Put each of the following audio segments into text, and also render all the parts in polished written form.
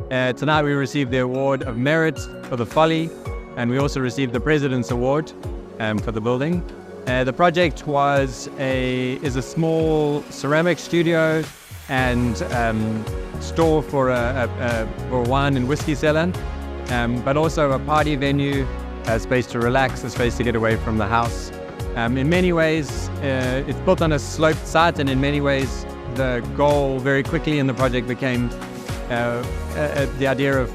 Tonight we received the Award of Merit for the Folly, and we also received the President's Award for the building. The project is a small ceramic studio and store for a wine and whiskey cellar, but also a party venue, a space to relax, a space to get away from the house. In many ways, it's built on a sloped site, and in many ways, the goal very quickly in the project became the idea of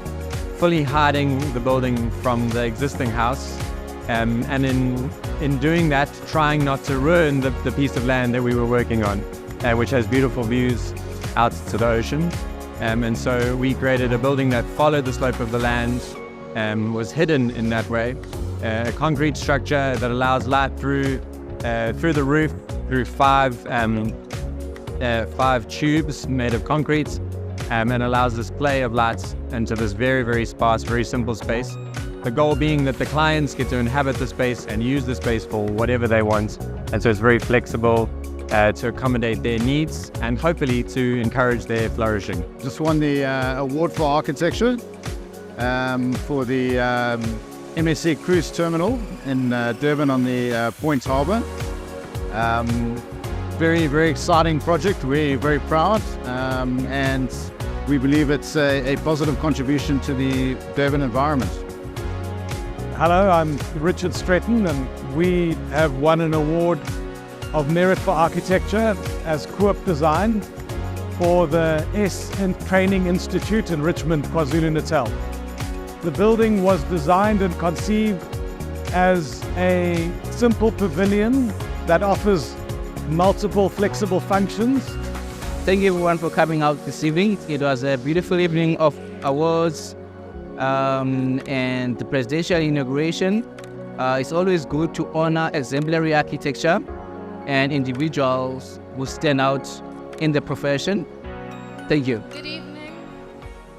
fully hiding the building from the existing house, and in doing that, trying not to ruin the piece of land that we were working on, which has beautiful views out to the ocean. And so we created a building that followed the slope of the land, was hidden in that way, a concrete structure that allows light through the roof, through five tubes made of concrete, and allows this play of lights into this very, very sparse, very simple space. The goal being that the clients get to inhabit the space and use the space for whatever they want. And so it's very flexible to accommodate their needs and hopefully to encourage their flourishing. Just won the award for architecture for the MSC Cruise Terminal in Durban on the Point Harbour. Very, very exciting project. We're very proud, and we believe it's a positive contribution to the Durban environment. Hello, I'm Richard Stretton, and we have won an award of Merit for Architecture as Coop Design for the Training Institute in Richmond, KwaZulu-Natal. The building was designed and conceived as a simple pavilion that offers multiple flexible functions. Thank you everyone for coming out this evening. It was a beautiful evening of awards and the presidential inauguration. It's always good to honor exemplary architecture and individuals who stand out in the profession. Thank you. Good evening.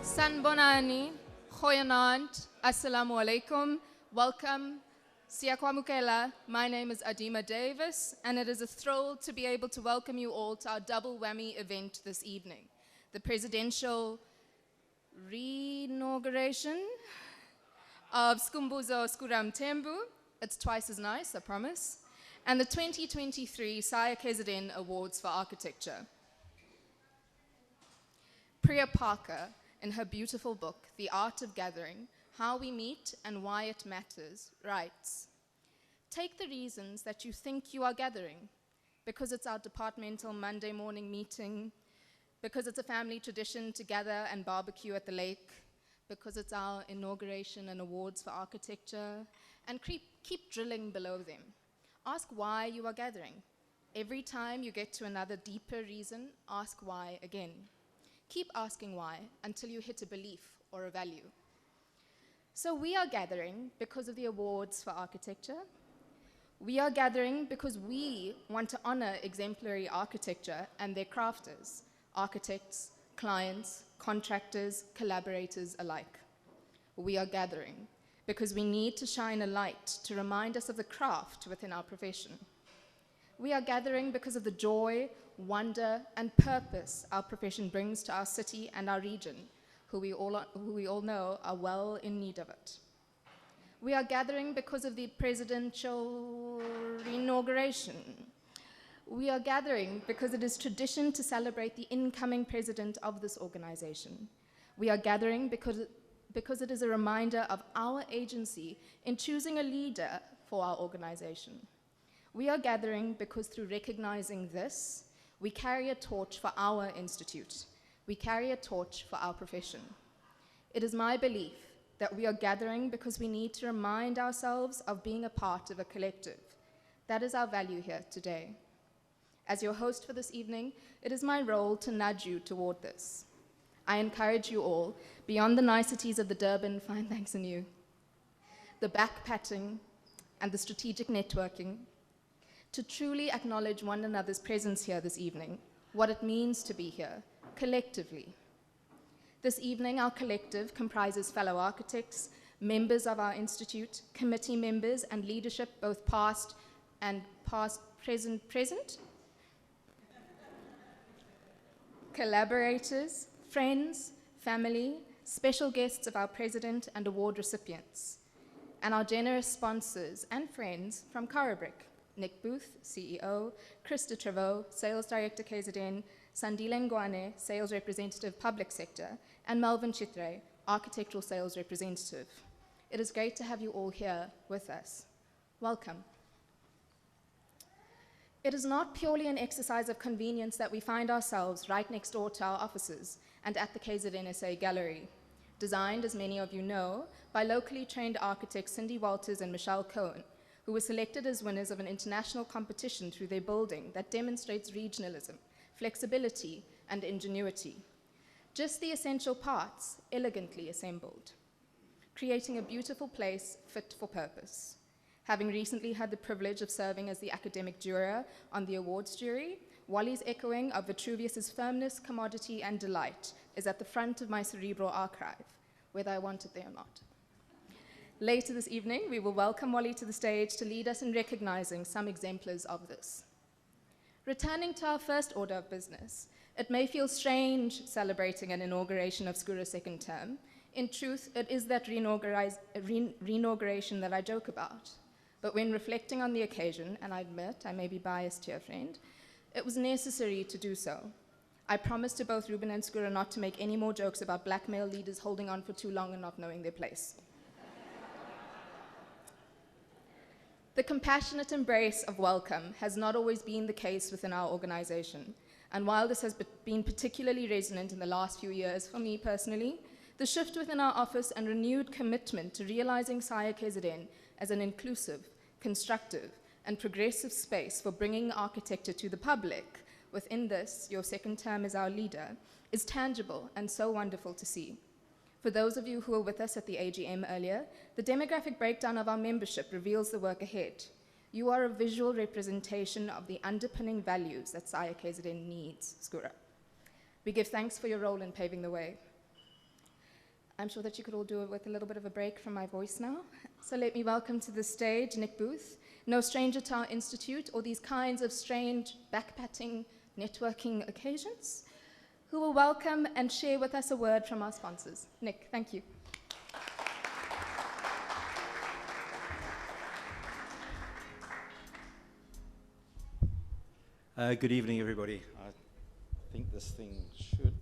Sanbonani, Goeienaand, Assalamu alaikum. Welcome. Siyakwamukela. My name is Adima Davis, and it is a thrill to be able to welcome you all to our double whammy event this evening. The presidential re-inauguration of Skumbuzo Skuram Tembu. It's twice as nice, I promise. And the 2023 Saia Kzn Awards for Architecture. Priya Parker, in her beautiful book, The Art of Gathering, How We Meet and Why It Matters, writes, "Take the reasons that you think you are gathering, because it's our departmental Monday morning meeting, because it's a family tradition to gather and barbecue at the lake, because it's our inauguration and awards for architecture, and keep drilling below them. Ask why you are gathering. Every time you get to another deeper reason, ask why again. Keep asking why until you hit a belief or a value. So we are gathering because of the awards for architecture. We are gathering because we want to honor exemplary architecture and their crafters, architects, clients, contractors, collaborators alike. We are gathering because we need to shine a light to remind us of the craft within our profession. We are gathering because of the joy, wonder, and purpose our profession brings to our city and our region, who we all know are well in need of it. We are gathering because of the presidential inauguration. We are gathering because it is tradition to celebrate the incoming president of this organization. We are gathering because it is a reminder of our agency in choosing a leader for our organization. We are gathering because through recognizing this, we carry a torch for our institute. We carry a torch for our profession. It is my belief that we are gathering because we need to remind ourselves of being a part of a collective. That is our value here today. As your host for this evening, it is my role to nudge you toward this. I encourage you all, beyond the niceties of the Durban Fine Thanks and You, the backpatting and the strategic networking, to truly acknowledge one another's presence here this evening, what it means to be here, collectively. This evening, our collective comprises fellow architects, members of our institute, committee members, and leadership, both past, present, collaborators, friends, family, special guests of our president and award recipients, and our generous sponsors and friends from Karabrick, Nick Booth, CEO, Krista Trevaux, Sales Director KZN, Sandile Ngwane, Sales Representative Public Sector, and Melvin Chitre, Architectural Sales Representative. It is great to have you all here with us. Welcome. It is not purely an exercise of convenience that we find ourselves right next door to our offices and at the KZN SA Gallery. Designed, as many of you know, by locally trained architects Cindy Walters and Michelle Cohen, who were selected as winners of an international competition through their building that demonstrates regionalism, flexibility, and ingenuity. Just the essential parts, elegantly assembled, creating a beautiful place fit for purpose. Having recently had the privilege of serving as the academic juror on the awards jury, Wally's echoing of Vitruvius's firmness, commodity, and delight is at the front of my cerebral archive, whether I want it there or not. Later this evening, we will welcome Wally to the stage to lead us in recognizing some exemplars of this. Returning to our first order of business, it may feel strange celebrating an inauguration of Skura's second term. In truth, it is that re-inauguration that I joke about. But when reflecting on the occasion, and I admit I may be biased here, friend, it was necessary to do so. I promised to both Ruben and Skura not to make any more jokes about black male leaders holding on for too long and not knowing their place. The compassionate embrace of welcome has not always been the case within our organization, and while this has been particularly resonant in the last few years for me personally, the shift within our office and renewed commitment to realizing Saia Kzn as an inclusive, constructive, and progressive space for bringing architecture to the public, within this, your second term as our leader, is tangible and so wonderful to see. For those of you who were with us at the AGM earlier, the demographic breakdown of our membership reveals the work ahead. You are a visual representation of the underpinning values that Saia Kzn needs, Skura. We give thanks for your role in paving the way. I'm sure that you could all do it with a little bit of a break from my voice now. So let me welcome to the stage Nick Booth, no stranger to our institute or these kinds of strange backpatting networking occasions, who will welcome and share with us a word from our sponsors. Nick, thank you. Good evening, everybody. I think this thing should.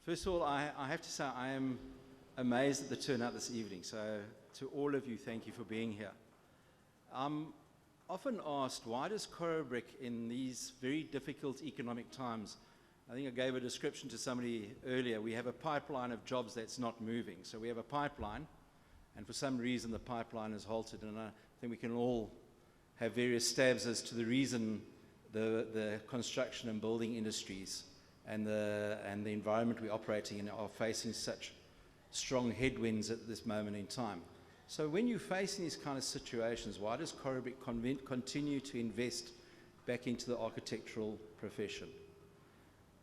First of all, I have to say I am amazed at the turnout this evening. So to all of you, thank you for being here. I'm often asked, why does Karabrick in these very difficult economic times, I think I gave a description to somebody earlier, we have a pipeline of jobs that's not moving. So we have a pipeline, and for some reason the pipeline is halted, and I think we can all have various stabs as to the reason the construction and building industries and the environment we're operating in are facing such strong headwinds at this moment in time. So when you're facing these kind of situations, why does Karabrick continue to invest back into the architectural profession?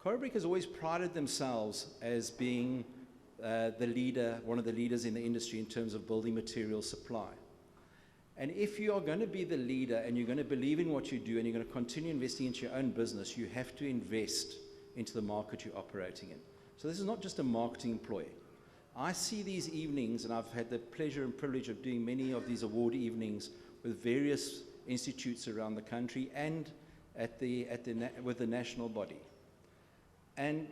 Karabrick has always prided themselves as being the leader, one of the leaders in the industry in terms of building material supply. And if you are going to be the leader and you're going to believe in what you do and you're going to continue investing into your own business, you have to invest into the market you're operating in. So this is not just a marketing ploy. I see these evenings, and I've had the pleasure and privilege of doing many of these award evenings with various institutes around the country and with the national body. And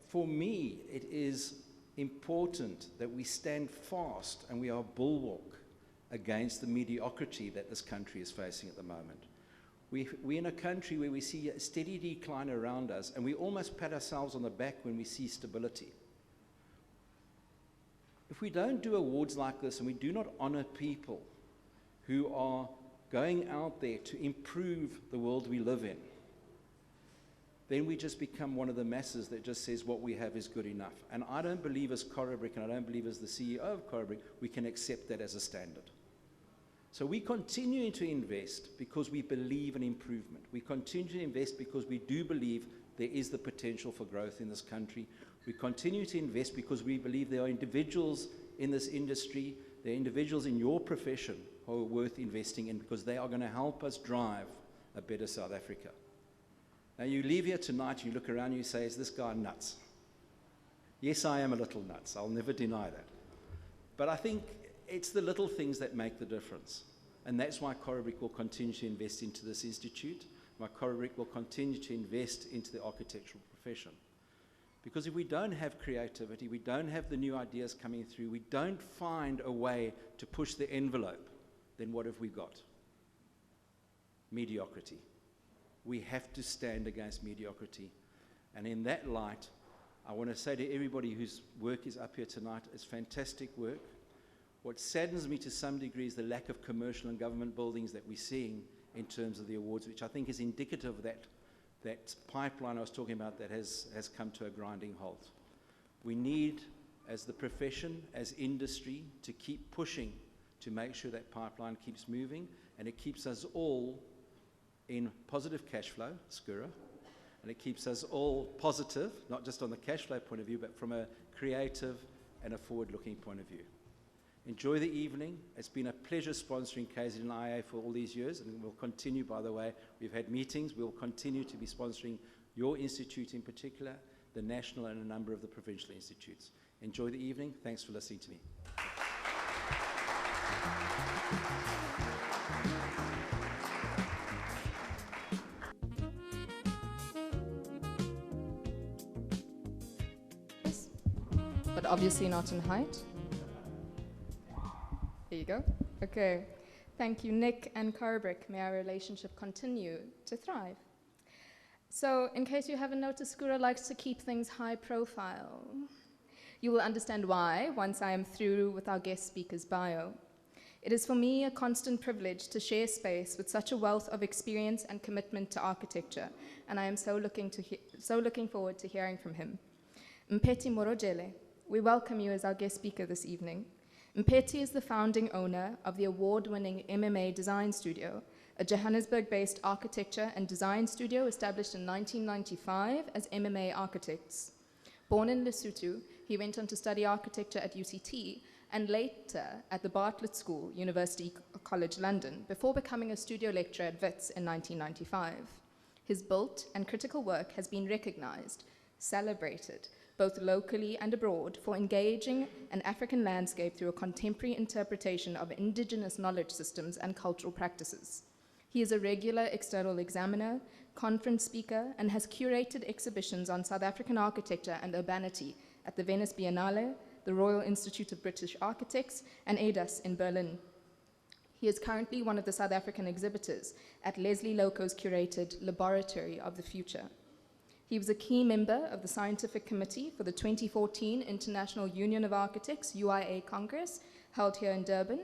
for me, it is important that we stand fast and we are bulwark against the mediocrity that this country is facing at the moment. We're in a country where we see a steady decline around us, and we almost pat ourselves on the back when we see stability. If we don't do awards like this and we do not honor people who are going out there to improve the world we live in, then we just become one of the masses that just says what we have is good enough. And I don't believe as Karabrick, and I don't believe as the CEO of Karabrick, we can accept that as a standard. So we continue to invest because we believe in improvement. We continue to invest because we do believe there is the potential for growth in this country. We continue to invest because we believe there are individuals in this industry, there are individuals in your profession who are worth investing in because they are going to help us drive a better South Africa. Now you leave here tonight and you look around and you say, is this guy nuts? Yes, I am a little nuts. I'll never deny that. But I think it's the little things that make the difference. And that's why Corobrik will continue to invest into this institute, why Corobrik will continue to invest into the architectural profession. Because if we don't have creativity, we don't have the new ideas coming through, we don't find a way to push the envelope, then what have we got? Mediocrity. We have to stand against mediocrity. And in that light, I want to say to everybody whose work is up here tonight, it's fantastic work. What saddens me to some degree is the lack of commercial and government buildings that we're seeing in terms of the awards, which I think is indicative of that pipeline I was talking about that has come to a grinding halt. We need, as the profession, as industry, to keep pushing to make sure that pipeline keeps moving and it keeps us all in positive cash flow, Skura, and it keeps us all positive, not just on the cash flow point of view, but from a creative and a forward-looking point of view. Enjoy the evening. It's been a pleasure sponsoring KZN and IA for all these years, and we'll continue, by the way. We've had meetings. We'll continue to be sponsoring your institute in particular, the national and a number of the provincial institutes. Enjoy the evening. Thanks for listening to me. But obviously not in height. There you go. Okay. Thank you, Nick and Corobrik. May our relationship continue to thrive. So, in case you haven't noticed, Skura likes to keep things high profile. You will understand why once I am through with our guest speaker's bio. It is for me a constant privilege to share space with such a wealth of experience and commitment to architecture, and I am so looking forward to hearing from him. Mpeti Morojele, we welcome you as our guest speaker this evening. Mpeti is the founding owner of the award-winning MMA Design Studio, a Johannesburg-based architecture and design studio established in 1995 as MMA Architects. Born in Lesotho, he went on to study architecture at UCT and later at the Bartlett School, University College London, before becoming a studio lecturer at Wits in 1995. His built and critical work has been recognized, celebrated, both locally and abroad, for engaging an African landscape through a contemporary interpretation of indigenous knowledge systems and cultural practices. He is a regular external examiner, conference speaker, and has curated exhibitions on South African architecture and urbanity at the Venice Biennale, the Royal Institute of British Architects, and ADAS in Berlin. He is currently one of the South African exhibitors at Leslie Loco's curated Laboratory of the Future. He was a key member of the Scientific Committee for the 2014 International Union of Architects, UIA Congress, held here in Durban,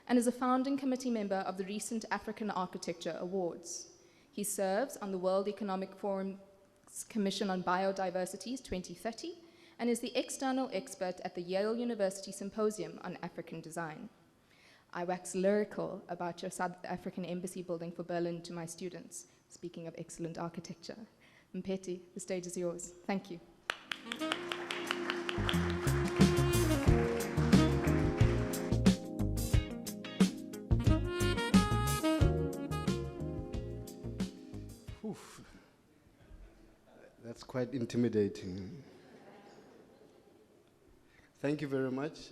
and is a founding committee member of the recent African Architecture Awards. He serves on the World Economic Forum's Commission on Biodiversity's 2030 and is the external expert at the Yale University Symposium on African Design. I wax lyrical about your South African Embassy building for Berlin to my students, speaking of excellent architecture. Mpeti, the stage is yours. Thank you. Oof. That's quite intimidating. Thank you very much.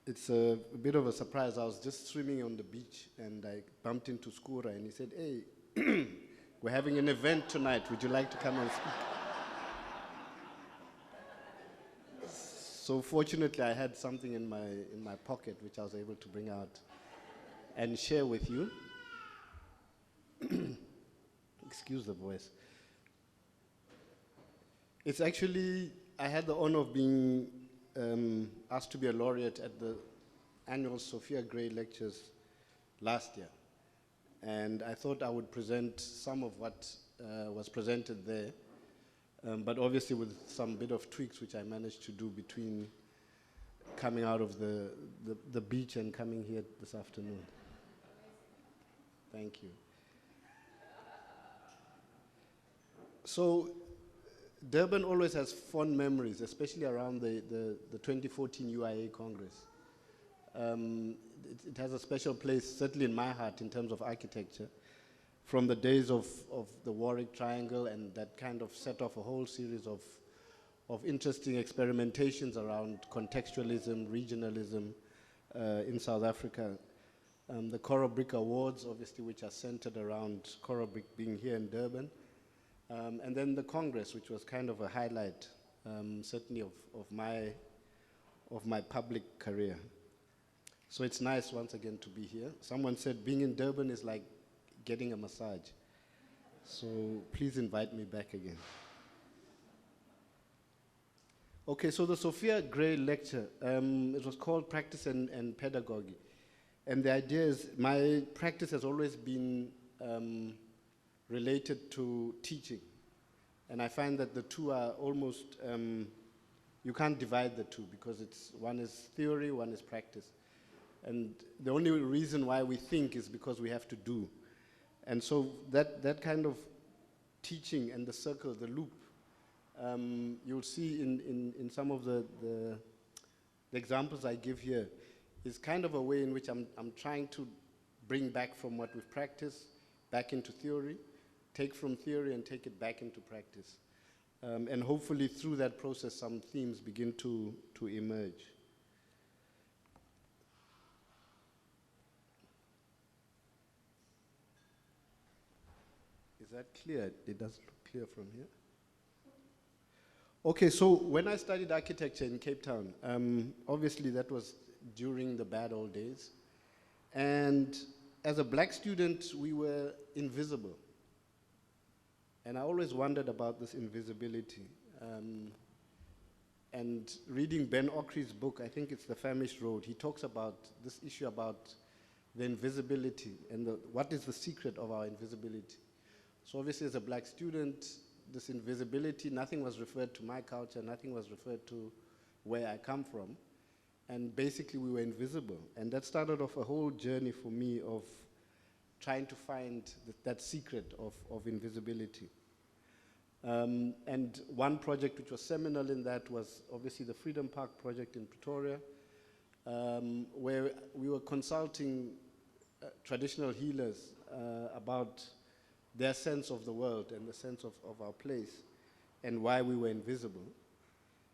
It's a bit of a surprise. I was just swimming on the beach and I bumped into Skura and he said, hey, we're having an event tonight. Would you like to come and speak? So fortunately, I had something in my pocket which I was able to bring out and share with you. Excuse the voice. It's actually, I had the honor of being asked to be a laureate at the annual Sophia Gray Lectures last year. And I thought I would present some of what was presented there, but obviously with some bit of tweaks which I managed to do between coming out of the beach and coming here this afternoon. Thank you. So Durban always has fond memories, especially around the 2014 UIA Congress. It has a special place, certainly in my heart, in terms of architecture. from the days of the Warwick Triangle, and that kind of set off a whole series of interesting experimentations around contextualism, regionalism in South Africa. The Coral Brick Awards, obviously, which are centered around Coral Brick being here in Durban. And then the Congress, which was kind of a highlight, certainly of my public career. So it's nice once again to be here. Someone said being in Durban is like getting a massage. So please invite me back again. Okay, so the Sophia Gray lecture, it was called Practice and Pedagogy. And the idea is my practice has always been related to teaching. And I find that the two are almost, you can't divide the two because one is theory, one is practice. And the only reason why we think is because we have to do. And so that kind of teaching and the circle, the loop, you'll see in some of the examples I give here, is kind of a way in which I'm trying to bring back from what we've practiced back into theory, take from theory and take it back into practice. And hopefully through that process, some themes begin to emerge. Is that clear? It doesn't look clear from here. Okay, so when I studied architecture in Cape Town, obviously that was during the bad old days. And as a black student, we were invisible. And I always wondered about this invisibility. And reading Ben Okri's book, I think it's The Famished Road, he talks about this issue about the invisibility and what is the secret of our invisibility. So obviously as a black student, this invisibility, nothing was referred to my culture, nothing was referred to where I come from. And basically we were invisible. And that started off a whole journey for me of trying to find that secret of invisibility. And one project which was seminal in that was obviously the Freedom Park project in Pretoria, where we were consulting traditional healers about their sense of the world and the sense of our place and why we were invisible.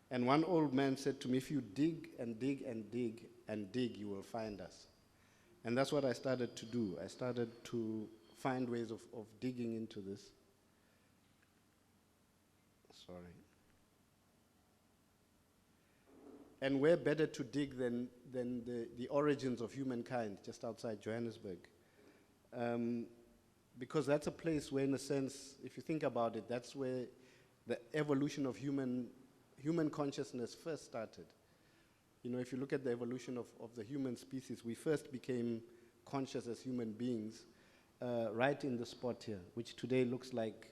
And one old man said to me, if you dig and dig and dig and dig, you will find us. And that's what I started to do. I started to find ways of digging into this. Sorry. And where better to dig than the origins of humankind, just outside Johannesburg. Because that's a place where, in a sense, if you think about it, that's where the evolution of human consciousness first started. You know, if you look at the evolution of the human species, we first became conscious as human beings right in the spot here, which today looks like,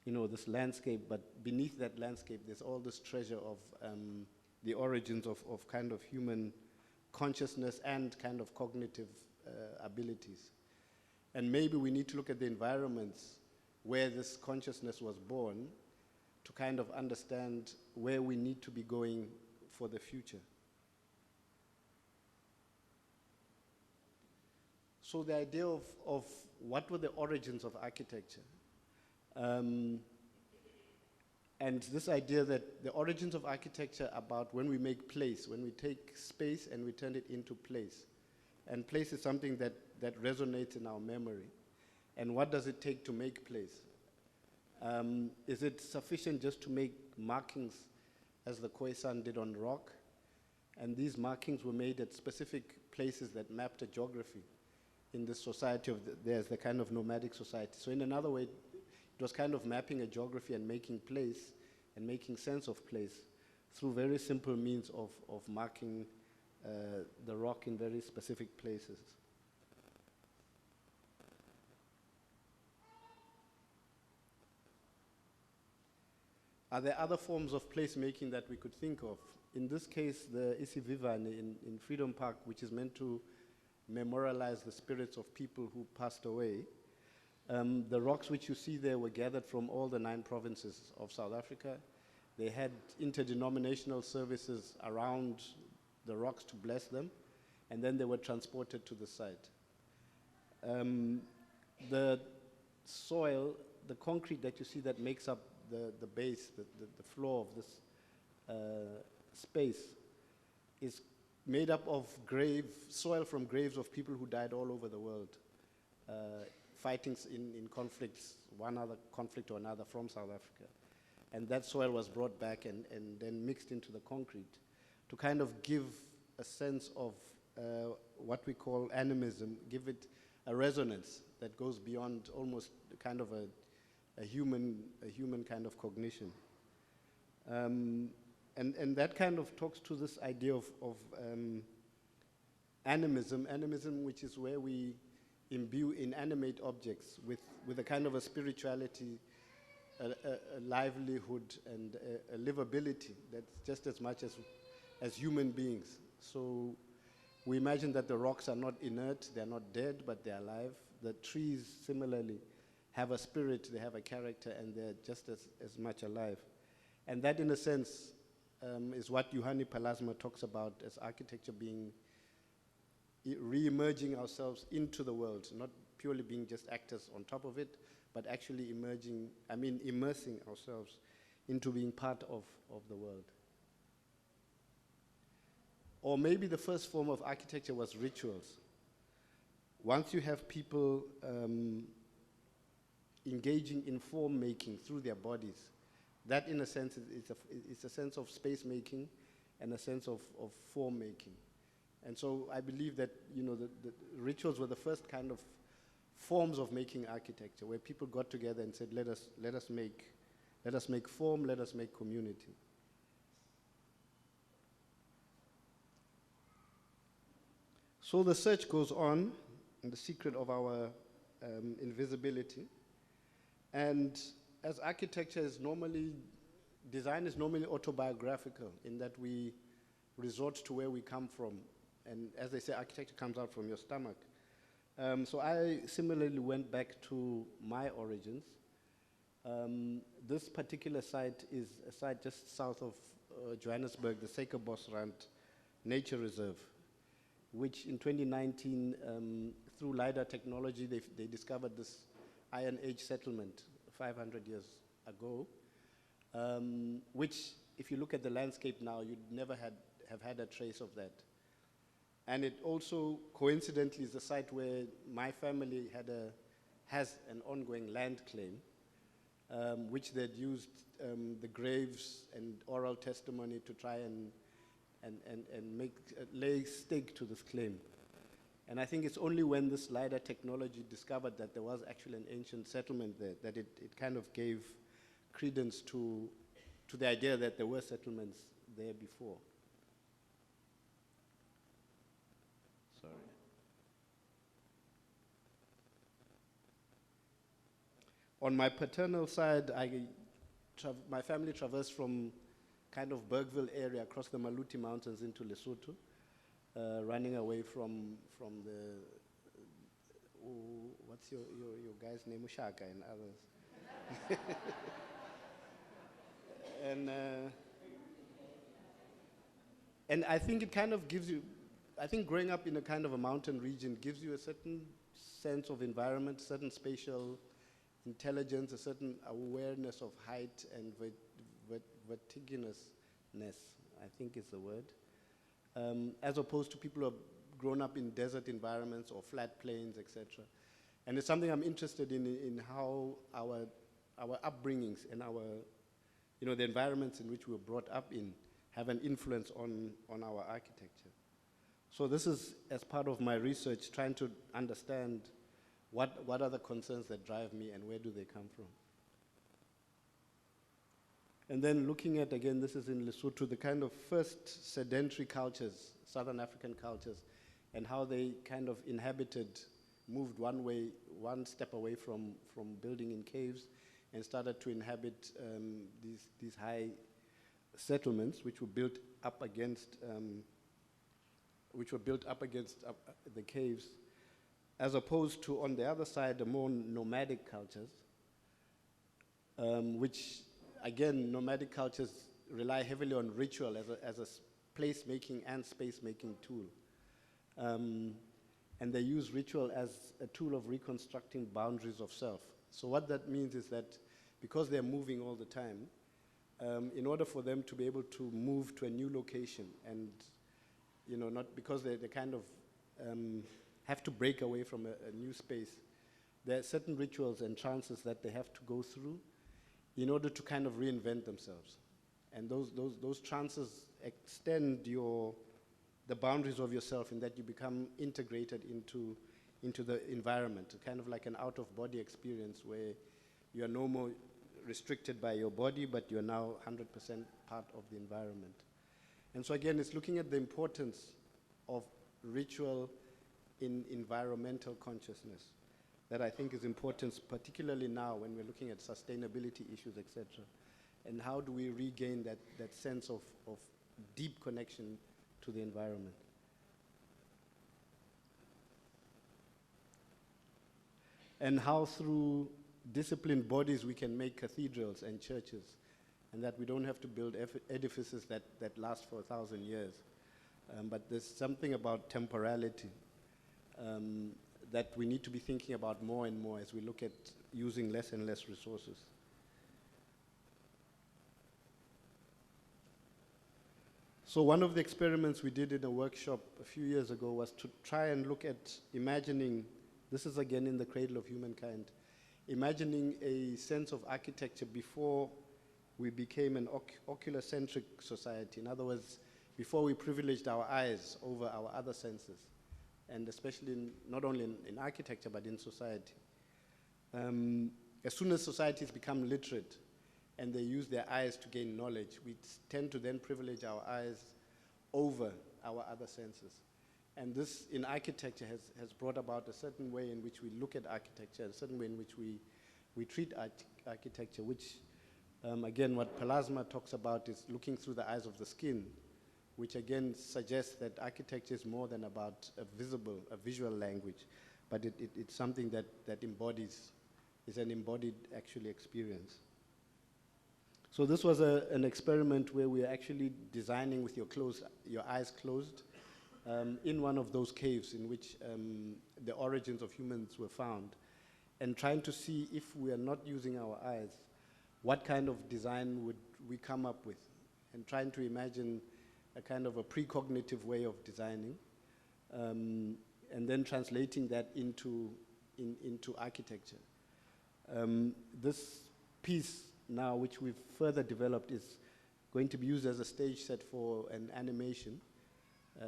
you know, this landscape, but beneath that landscape, there's all this treasure of the origins of kind of human consciousness and kind of cognitive abilities. And maybe we need to look at the environments where this consciousness was born to kind of understand where we need to be going for the future. So the idea of what were the origins of architecture, and this idea that the origins of architecture about when we make place, when we take space and we turn it into place. And place is something that resonates in our memory. And what does it take to make place? Is it sufficient just to make markings as the Khoisan did on rock? And these markings were made at specific places that mapped a geography in the society of there's the kind of nomadic society. So in another way, it was kind of mapping a geography and making place and making sense of place through very simple means of marking the rock in very specific places. Are there other forms of placemaking that we could think of? In this case, the Isivivane in Freedom Park, which is meant to memorialize the spirits of people who passed away. The rocks which you see there were gathered from all the 9 provinces of South Africa. They had interdenominational services around the rocks to bless them, and then they were transported to the site. The soil, the concrete that you see that makes up the base, the floor of this space, is made up of soil from graves of people who died all over the world, fighting in conflicts, one other conflict or another from South Africa. And that soil was brought back and then mixed into the concrete to kind of give a sense of what we call animism, give it a resonance that goes beyond almost kind of a human kind of cognition. And that kind of talks to this idea of animism, which is where we imbue inanimate objects with a kind of a spirituality, a livelihood, and a livability that's just as much as human beings. So we imagine that the rocks are not inert, they're not dead, but they're alive. The trees, similarly, have a spirit, they have a character, and they're just as much alive. And that, in a sense, is what Juhani Pallasmaa talks about as architecture being re-emerging ourselves into the world, not purely being just actors on top of it, but actually immersing ourselves into being part of the world. Or maybe the first form of architecture was rituals. Once you have people engaging in form making through their bodies, that in a sense is a sense of space making and a sense of form making. And so I believe that the rituals were the first kind of forms of making architecture, where people got together and said, let us make form, let us make community. So the search goes on in the secret of our invisibility. And as architecture is normally, design is normally autobiographical in that we resort to where we come from. And as they say, architecture comes out from your stomach. So I similarly went back to my origins. This particular site is a site just south of Johannesburg, the Suikerbosrand Nature Reserve, which in 2019, through LiDAR technology, they discovered this Iron Age settlement 500 years ago, which, if you look at the landscape now, you'd never have had a trace of that. And it also, coincidentally, is the site where my family has an ongoing land claim, which they'd used the graves and oral testimony to try and lay stake to this claim. And I think it's only when this LiDAR technology discovered that there was actually an ancient settlement there that it kind of gave credence to the idea that there were settlements there before. Sorry. On my paternal side, my family traversed from kind of Bergville area across the Maluti Mountains into Lesotho, running away from the, what's your guy's name, Ushaka and others. And I think it kind of gives you, I think growing up in a kind of a mountain region gives you a certain sense of environment, certain spatial intelligence, a certain awareness of height and vertiginousness, I think is the word, as opposed to people who have grown up in desert environments or flat plains, etc. And it's something I'm interested in how our upbringings and our, the environments in which we were brought up in have an influence on our architecture. So this is, as part of my research, trying to understand what are the concerns that drive me and where do they come from. And then looking at, again, this is in Lesotho, the kind of first sedentary cultures, Southern African cultures, and how they kind of moved one step away from building in caves and started to inhabit these high settlements, which were built up against the caves, as opposed to, on the other side, the more nomadic cultures, which, again, nomadic cultures rely heavily on ritual as a place-making and space-making tool. And they use ritual as a tool of reconstructing boundaries of self. So what that means is that because they're moving all the time, in order for them to be able to move to a new location and, not because they kind of have to break away from a new space, there are certain rituals and trances that they have to go through in order to kind of reinvent themselves. And those trances extend the boundaries of yourself in that you become integrated into the environment, kind of like an out-of-body experience where you are no more restricted by your body, but you're now 100% part of the environment. And so again, it's looking at the importance of ritual in environmental consciousness that I think is important, particularly now when we're looking at sustainability issues, etc. And how do we regain that sense of deep connection to the environment? And how through disciplined bodies we can make cathedrals and churches, and that we don't have to build edifices that last for 1,000 years. But there's something about temporality that we need to be thinking about more and more as we look at using less and less resources. So one of the experiments we did in a workshop a few years ago was to try and look at imagining, this is again in the cradle of humankind, imagining a sense of architecture before we became an ocular-centric society. In other words, before we privileged our eyes over our other senses, and especially not only in architecture, but in society. As soon as societies become literate and they use their eyes to gain knowledge, we tend to then privilege our eyes over our other senses. And this, in architecture, has brought about a certain way in which we look at architecture, a certain way in which we treat architecture, which, again, what Pelasma talks about is looking through the eyes of the skin, which again suggests that architecture is more than about a visual language, but it's something that is an embodied actually experience. So this was an experiment where we are actually designing with your eyes closed in one of those caves in which the origins of humans were found, and trying to see if we are not using our eyes, what kind of design would we come up with, and trying to imagine a kind of a precognitive way of designing, and then translating that into architecture. This piece now, which we've further developed, is going to be used as a stage set for an animation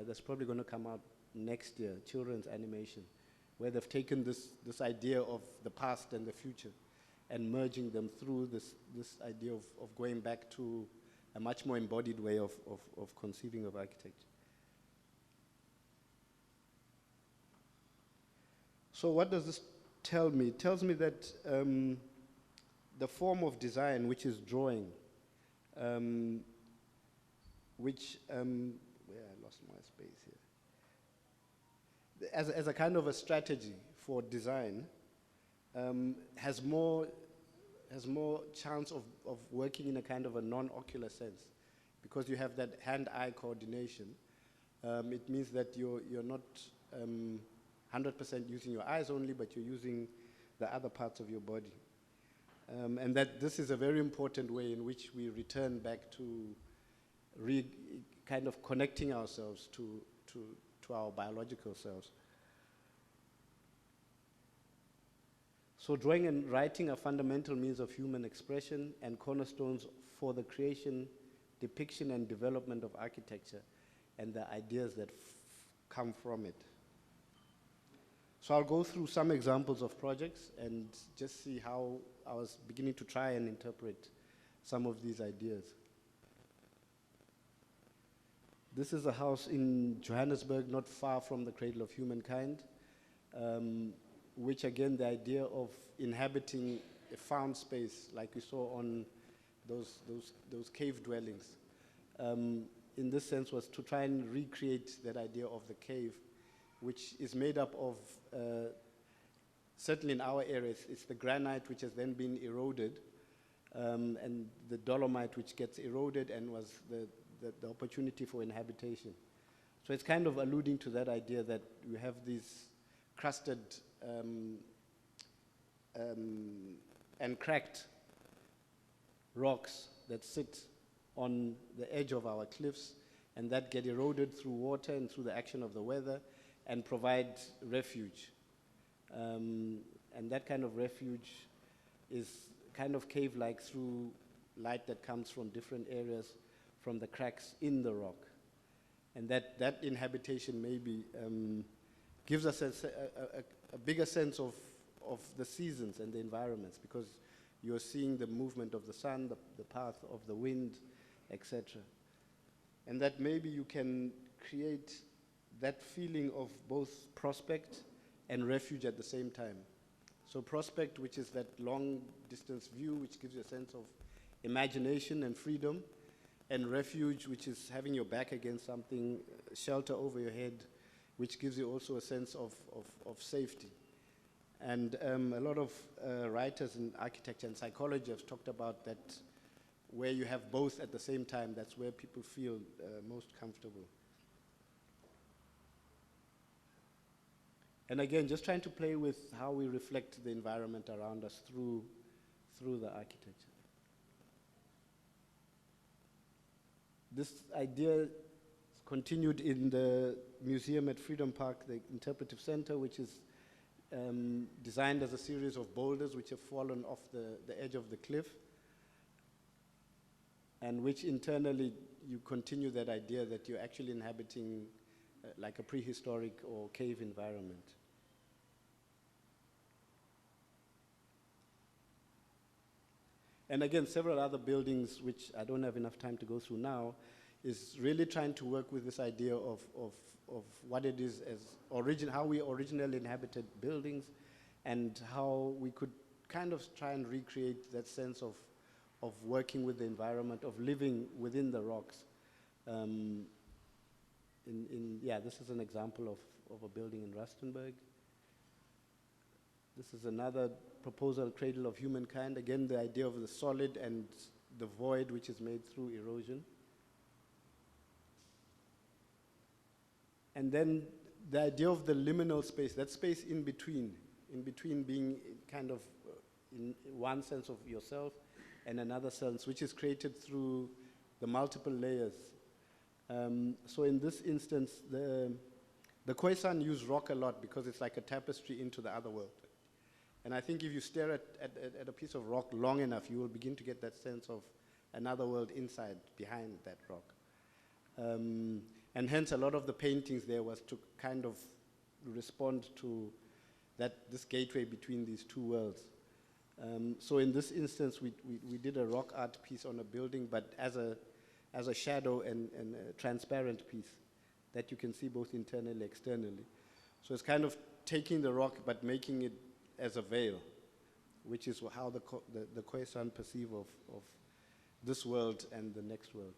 that's probably going to come out next year, children's animation, where they've taken this idea of the past and the future and merging them through this idea of going back to a much more embodied way of conceiving of architecture. So what does this tell me? It tells me that the form of design, which is drawing, which, where I lost my space here, as a kind of a strategy for design, has more chance of working in a kind of a non-ocular sense, because you have that hand-eye coordination. It means that you're not 100% using your eyes only, but you're using the other parts of your body. And that this is a very important way in which we return back to kind of connecting ourselves to our biological selves. So drawing and writing are fundamental means of human expression and cornerstones for the creation, depiction, and development of architecture and the ideas that come from it. So I'll go through some examples of projects and just see how I was beginning to try and interpret some of these ideas. This is a house in Johannesburg, not far from the cradle of humankind, which again, the idea of inhabiting a found space, like we saw on those cave dwellings, in this sense was to try and recreate that idea of the cave, which is made up of, certainly in our area, it's the granite which has then been eroded, and the dolomite which gets eroded and was the opportunity for inhabitation. So it's kind of alluding to that idea that we have these crusted and cracked rocks that sit on the edge of our cliffs and that get eroded through water and through the action of the weather and provide refuge. And that kind of refuge is kind of cave-like through light that comes from different areas from the cracks in the rock. And that inhabitation maybe gives us a bigger sense of the seasons and the environments, because you're seeing the movement of the sun, the path of the wind, etc. And that maybe you can create that feeling of both prospect and refuge at the same time. So prospect, which is that long distance view, which gives you a sense of imagination and freedom, and refuge, which is having your back against something, shelter over your head, which gives you also a sense of safety. And a lot of writers in architecture and psychology have talked about that, where you have both at the same time, that's where people feel most comfortable. And again, just trying to play with how we reflect the environment around us through the architecture. This idea continued in the museum at Freedom Park, the Interpretive Center, which is designed as a series of boulders which have fallen off the edge of the cliff, and which internally you continue that idea that you're actually inhabiting like a prehistoric or cave environment. And again, several other buildings, which I don't have enough time to go through now, is really trying to work with this idea of what it is as how we originally inhabited buildings, and how we could kind of try and recreate that sense of working with the environment, of living within the rocks. This is an example of a building in Rustenburg. This is another proposal, Cradle of Humankind. Again, the idea of the solid and the void, which is made through erosion. And then the idea of the liminal space, that space in between being kind of in one sense of yourself and another sense, which is created through the multiple layers. So in this instance, the Khoisan use rock a lot because it's like a tapestry into the other world. And I think if you stare at a piece of rock long enough, you will begin to get that sense of another world inside, behind that rock. And hence a lot of the paintings there was to kind of respond to this gateway between these two worlds. So in this instance, we did a rock art piece on a building, but as a shadow and a transparent piece that you can see both internally and externally. So it's kind of taking the rock but making it as a veil, which is how the Khoisan perceive of this world and the next world.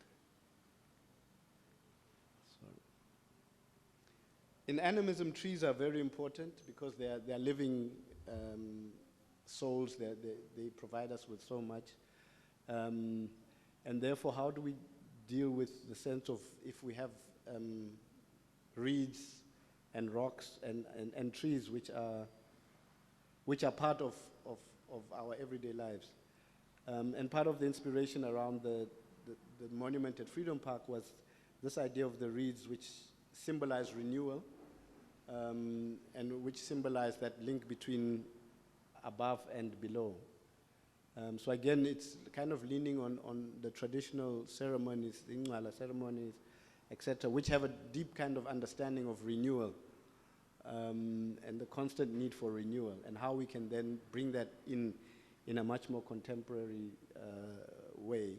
Sorry. In animism, trees are very important because they are living souls. They provide us with so much. And therefore, how do we deal with the sense of if we have reeds and rocks and trees which are part of our everyday lives. And part of the inspiration around the monument at Freedom Park was this idea of the reeds, which symbolize renewal, and which symbolize that link between above and below. So again, it's kind of leaning on the traditional ceremonies, the Ingala ceremonies, etc., which have a deep kind of understanding of renewal. And the constant need for renewal, and how we can then bring that in a much more contemporary way,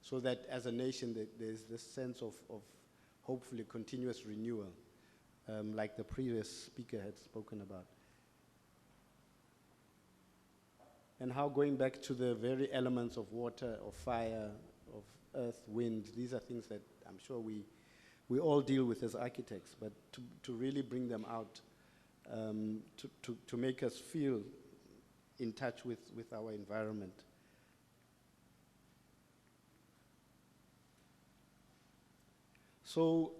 so that as a nation there's this sense of hopefully continuous renewal, like the previous speaker had spoken about. And how going back to the very elements of water, of fire, of earth, wind, these are things that I'm sure we all deal with as architects, but to really bring them out, to make us feel in touch with our environment. So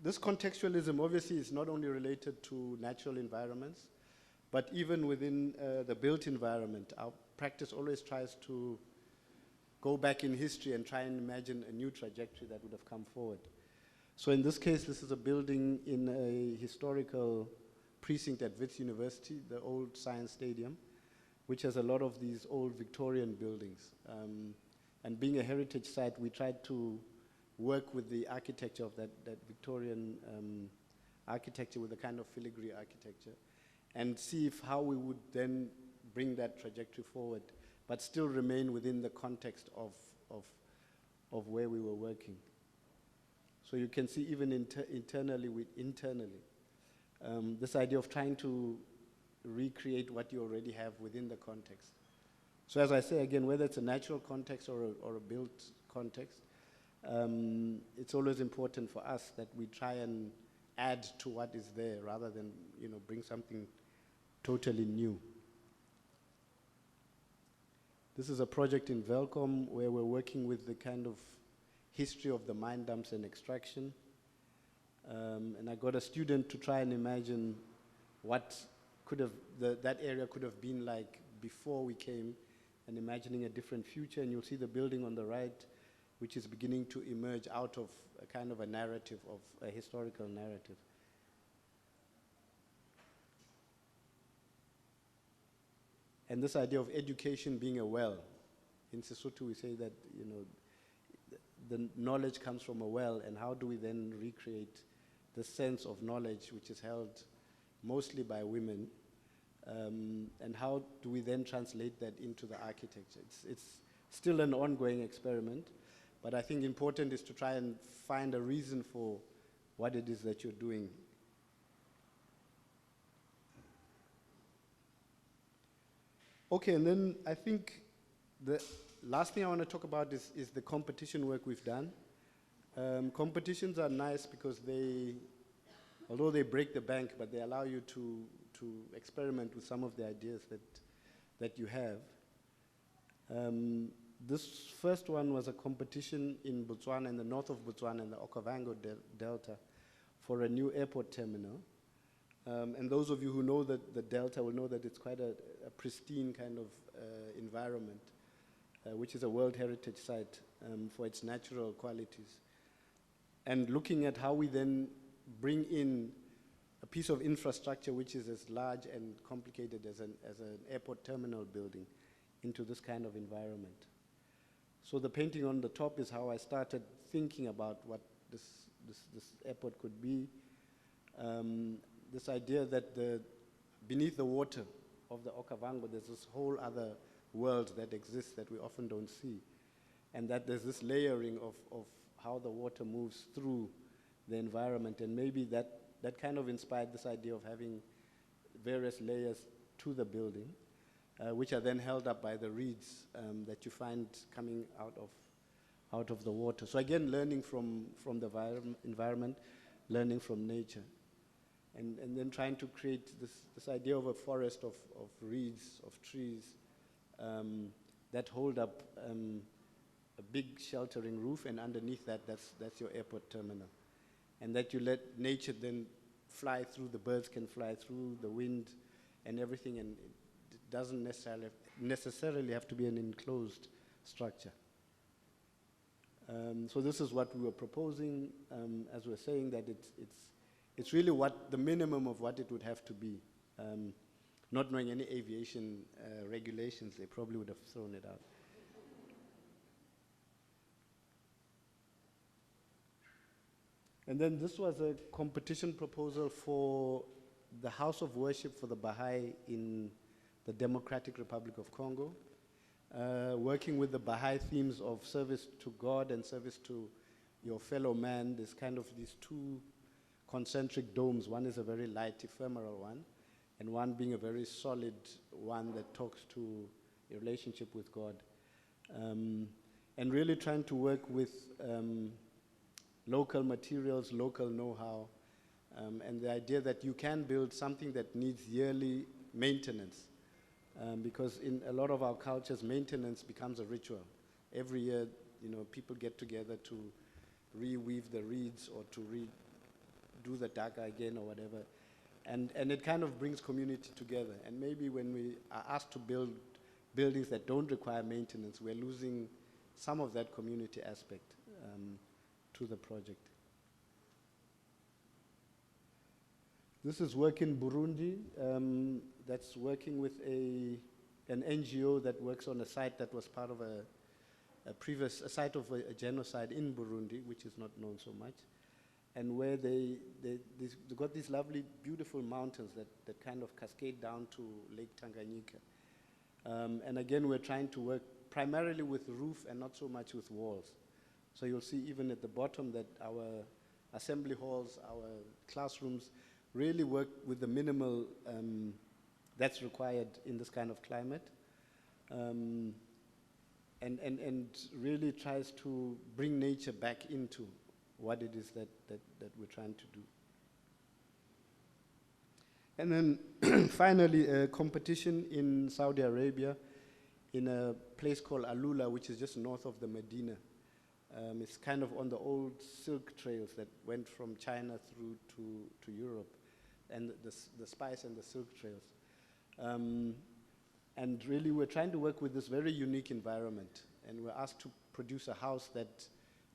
this contextualism obviously is not only related to natural environments, But even within the built environment, our practice always tries to go back in history and try and imagine a new trajectory that would have come forward. So in this case, this is a building in a historical precinct at Wits University, the old science stadium, which has a lot of these old Victorian buildings. And being a heritage site, we tried to work with the architecture of that Victorian architecture, with a kind of filigree architecture, and see if how we would then bring that trajectory forward, but still remain within the context of where we were working. So you can see even internally, this idea of trying to recreate what you already have within the context. So as I say again, whether it's a natural context or a built context, it's always important for us that we try and add to what is there rather than bring something totally new. This is a project in Velcom where we're working with the kind of history of the mine dumps and extraction. And I got a student to try and imagine what that area could have been like before we came, and imagining a different future. And you'll see the building on the right, which is beginning to emerge out of a kind of a narrative, of a historical narrative. And this idea of education being a well. In Sesotho we say that, the knowledge comes from a well, and how do we then recreate the sense of knowledge which is held mostly by women, and how do we then translate that into the architecture? It's still an ongoing experiment, but I think important is to try and find a reason for what it is that you're doing. Okay, and then I think the last thing I want to talk about is the competition work we've done. Competitions are nice because although they break the bank, but they allow you to experiment with some of the ideas that you have. This first one was a competition in Botswana, in the north of Botswana, in the Okavango Delta, for a new airport terminal. And those of you who know the Delta will know that it's quite a pristine kind of environment, which is a World Heritage Site for its natural qualities. And looking at how we then bring in a piece of infrastructure which is as large and complicated as an airport terminal building into this kind of environment. So the painting on the top is how I started thinking about what this airport could be. This idea that beneath the water of the Okavango, there's this whole other world that exists that we often don't see. And that there's this layering of how the water moves through the environment. And maybe that kind of inspired this idea of having various layers to the building, which are then held up by the reeds that you find coming out of the water. So again, learning from the environment, learning from nature. And then trying to create this idea of a forest of reeds, of trees, that hold up a big sheltering roof, and underneath that's your airport terminal. And that you let nature then fly through, the birds can fly through, the wind and everything, and it doesn't necessarily have to be an enclosed structure. So this is what we were proposing, as we're saying, that it's really the minimum of what it would have to be. Not knowing any aviation regulations, they probably would have thrown it out. And then this was a competition proposal for the house of worship for the Baha'i in the Democratic Republic of Congo, working with the Baha'i themes of service to God and service to your fellow man. There's kind of these two concentric domes. One is a very light, ephemeral one, and one being a very solid one that talks to a relationship with God. And really trying to work with local materials, local know-how, and the idea that you can build something that needs yearly maintenance. Because in a lot of our cultures, maintenance becomes a ritual. Every year, people get together to reweave the reeds or to redo the daga again or whatever. And it kind of brings community together. And maybe when we are asked to build buildings that don't require maintenance, we're losing some of that community aspect to the project. This is work in Burundi. That's working with an NGO that works on a site that was part of a site of a genocide in Burundi, which is not known so much, and where they got these lovely, beautiful mountains that kind of cascade down to Lake Tanganyika. And again, we're trying to work primarily with roof and not so much with walls. So you'll see even at the bottom that our assembly halls, our classrooms, really work with the minimal that's required in this kind of climate. And really tries to bring nature back into what it is that we're trying to do. And then finally, a competition in Saudi Arabia in a place called Alula, which is just north of the Medina. It's kind of on the old silk trails that went from China through to Europe, and the spice and the silk trails. And really, we're trying to work with this very unique environment, and we're asked to produce a house that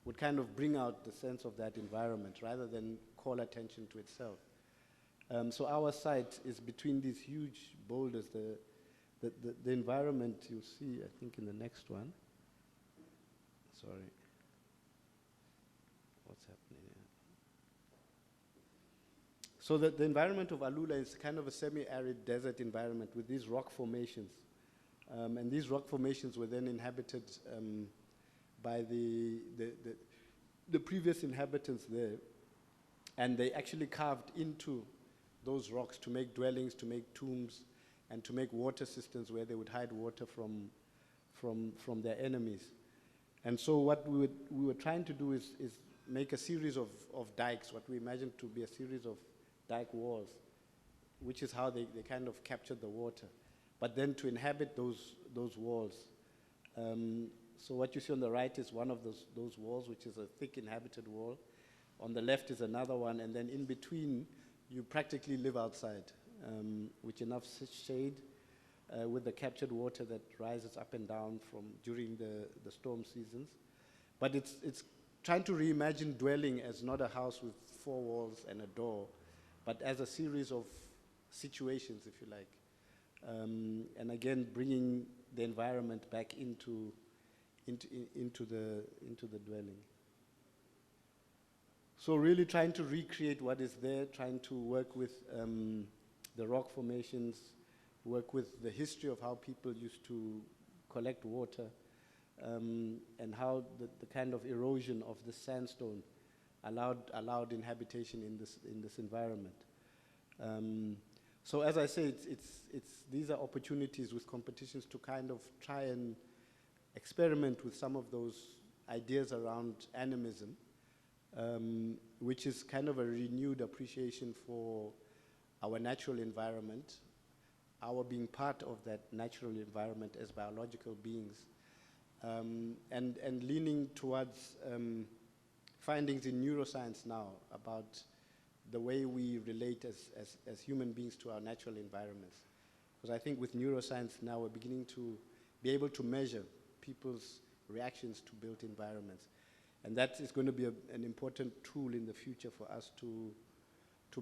would kind of bring out the sense of that environment rather than call attention to itself. So our site is between these huge boulders. The environment you'll see, I think, in the next one. Sorry. What's happening here? So the environment of Alula is kind of a semi-arid desert environment with these rock formations. And these rock formations were then inhabited by the previous inhabitants there. And they actually carved into those rocks to make dwellings, to make tombs, and to make water cisterns where they would hide water from their enemies. And so what we were trying to do is make a series of dikes, what we imagined to be a series of dike walls, which is how they kind of captured the water. But then to inhabit those walls. So what you see on the right is one of those walls, which is a thick inhabited wall. On the left is another one, and then in between, you practically live outside, with enough shade, with the captured water that rises up and down during the storm seasons. But it's trying to reimagine dwelling as not a house with 4 walls and a door, but as a series of situations, if you like. And again, bringing the environment back into the dwelling. So really trying to recreate what is there, trying to work with the rock formations, work with the history of how people used to collect water, and how the kind of erosion of the sandstone allowed inhabitation in this environment. So as I say, these are opportunities with competitions to kind of try and experiment with some of those ideas around animism, which is kind of a renewed appreciation for our natural environment, our being part of that natural environment as biological beings, and leaning towards findings in neuroscience now about the way we relate as human beings to our natural environments. Because I think with neuroscience now we're beginning to be able to measure people's reactions to built environments. And that is going to be an important tool in the future for us to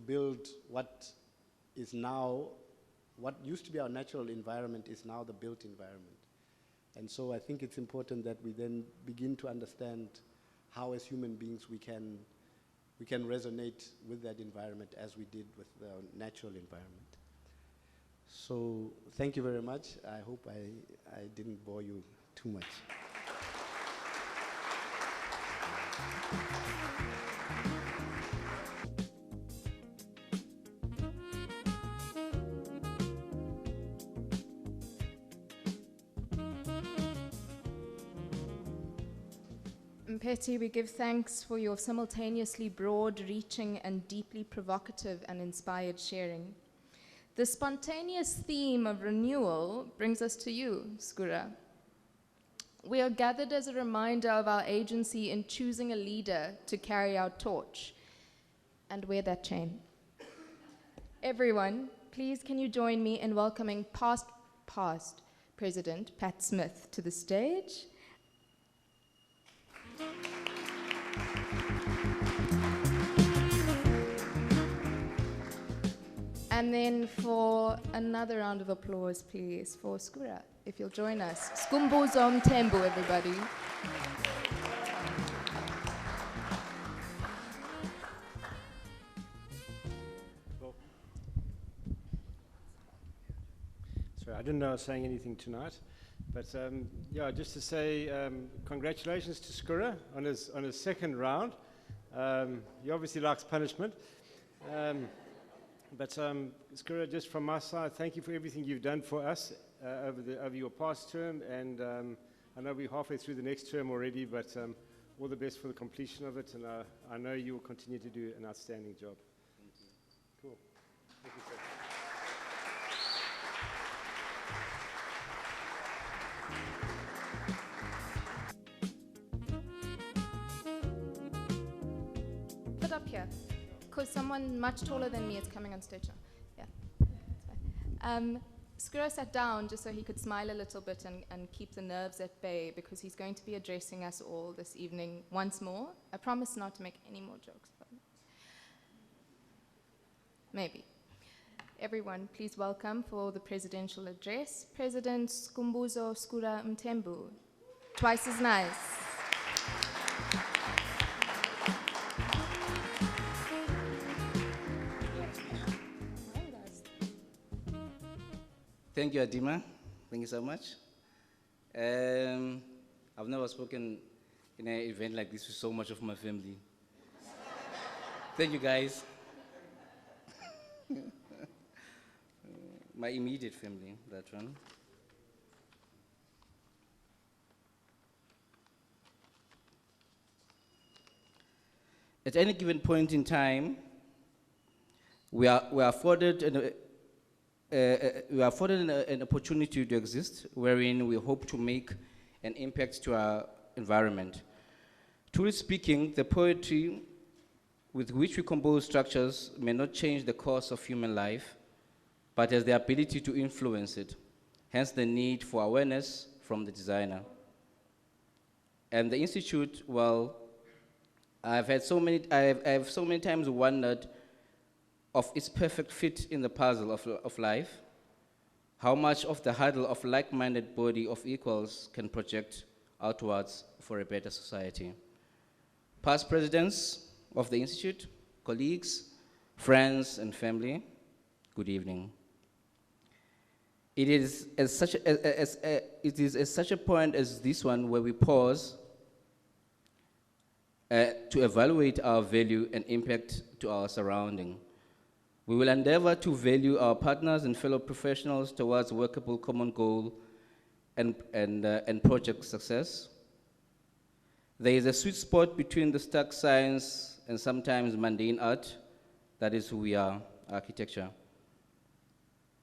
build what used to be our natural environment is now the built environment. And so I think it's important that we then begin to understand how as human beings we can resonate with that environment as we did with the natural environment. So thank you very much. I hope I didn't bore you too much. Mpeti, we give thanks for your simultaneously broad-reaching and deeply provocative and inspired sharing. The spontaneous theme of renewal brings us to you, Skura. We are gathered as a reminder of our agency in choosing a leader to carry our torch and wear that chain. Everyone, please can you join me in welcoming past President Pat Smith to the stage. And then for another round of applause, please, for Skura, if you'll join us. Skumbuzo Mtembu, everybody. Sorry, I didn't know I was saying anything tonight, but yeah, just to say congratulations to Skura on his second round. He obviously likes punishment. But Skura, just from my side, thank you for everything you've done for us over your past term, and I know we're halfway through the next term already, but all the best for the completion of it, and I know you will continue to do an outstanding job. Thank you. Cool. Thank you, sir. Put up here, because someone much taller than me is coming on stage now. Yeah, that's fine. Skura sat down just so he could smile a little bit and keep the nerves at bay, because he's going to be addressing us all this evening once more. I promise not to make any more jokes about it. Maybe. Everyone, please welcome for the presidential address, President Skumbuzo Skura Mtembu. Twice as nice. Thank you, Adima. Thank you so much. I've never spoken in an event like this with so much of my family. Thank you, guys. My immediate family, that one. At any given point in time, we are afforded an opportunity to exist, wherein we hope to make an impact to our environment. Truly speaking, the poetry with which we compose structures may not change the course of human life, but has the ability to influence it, hence the need for awareness from the designer. And the Institute, well, I've so many times wondered of its perfect fit in the puzzle of life, how much of the huddle of like-minded body of equals can project outwards for a better society. Past presidents of the Institute, colleagues, friends, and family, good evening. It is at such a point as this one where we pause to evaluate our value and impact to our surrounding. We will endeavor to value our partners and fellow professionals towards workable common goal and project success. There is a sweet spot between the stark science and sometimes mundane art. That is who we are, architecture.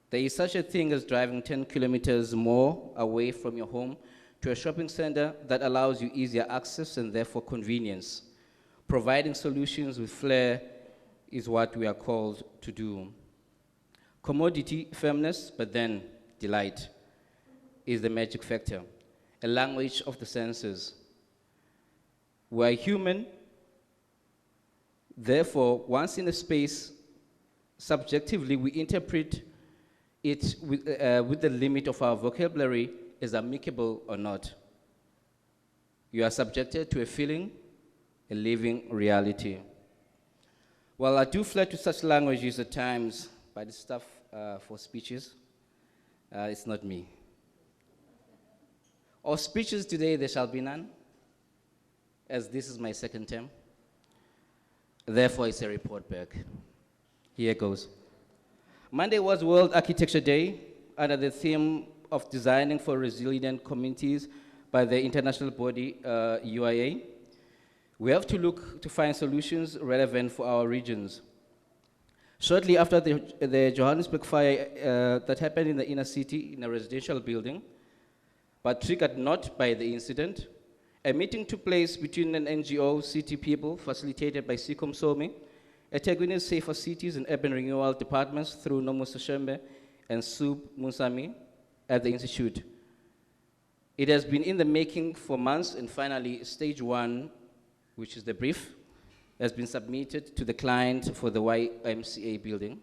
There is such a thing as driving 10 kilometers more away from your home to a shopping center that allows you easier access and therefore convenience. Providing solutions with flair is what we are called to do. Commodity, firmness, but then delight is the magic factor, a language of the senses. We are human, therefore, once in a space, subjectively, we interpret it with the limit of our vocabulary as amicable or not. You are subjected to a feeling, a living reality. Well, I do flirt to such languages at times, but it's stuff for speeches. It's not me. Of speeches today, there shall be none, as this is my second term. Therefore, it's a report back. Here goes. Monday was World Architecture Day under the theme of designing for resilient communities by the international body UIA. We have to look to find solutions relevant for our regions. Shortly after the Johannesburg fire that happened in the inner city in a residential building, but triggered not by the incident, a meeting took place between an NGO, city people, facilitated by Sikom Somi, eThekwini Safer Cities and Urban Renewal Departments through Nomusa Shembe and Sub Musami at the Institute. It has been in the making for months, and finally, stage 1, which is the brief, has been submitted to the client for the YMCA building.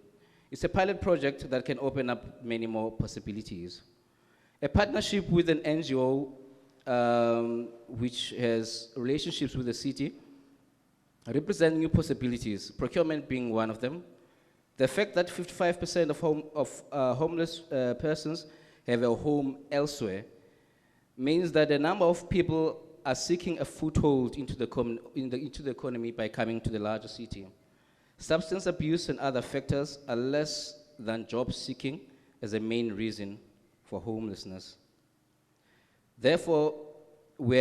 It's a pilot project that can open up many more possibilities. A partnership with an NGO which has relationships with the city represent new possibilities, procurement being one of them. The fact that 55% of homeless persons have a home elsewhere means that a number of people are seeking a foothold into the economy by coming to the larger city. Substance abuse and other factors are less than job seeking as a main reason for homelessness. Therefore, have we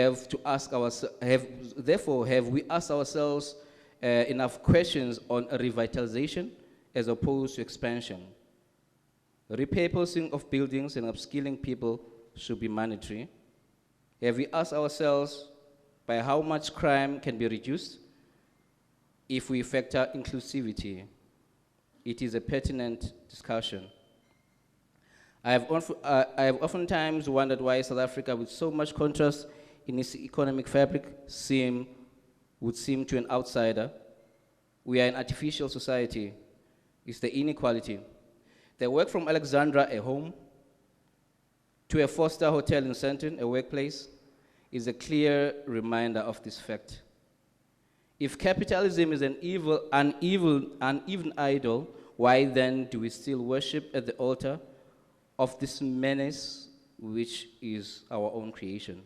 asked ourselves enough questions on revitalization as opposed to expansion? Repurposing of buildings and upskilling people should be mandatory. Have we asked ourselves by how much crime can be reduced if we factor inclusivity? It is a pertinent discussion. I have oftentimes wondered why South Africa, with so much contrast in its economic fabric, would seem to an outsider. We are an artificial society. It's the inequality. The work from Alexandra, a home, to a four-star hotel in Sandton, a workplace, is a clear reminder of this fact. If capitalism is an uneven idol, why then do we still worship at the altar of this menace, which is our own creation?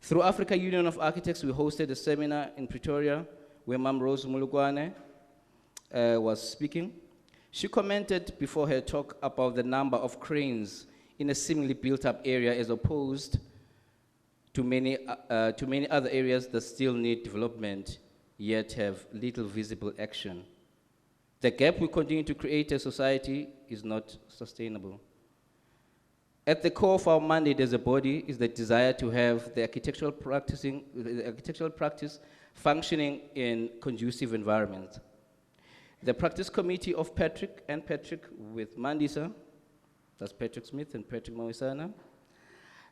Through Africa Union of Architects, we hosted a seminar in Pretoria where Mam Rose Mulugwane was speaking. She commented before her talk about the number of cranes in a seemingly built-up area as opposed to many other areas that still need development, yet have little visible action. The gap we continue to create as society is not sustainable. At the core of our mandate as a body is the desire to have the architectural practice functioning in conducive environments. The practice committee of Patrick with Mandisa, that's Patrick Smith and Patrick Mawisana,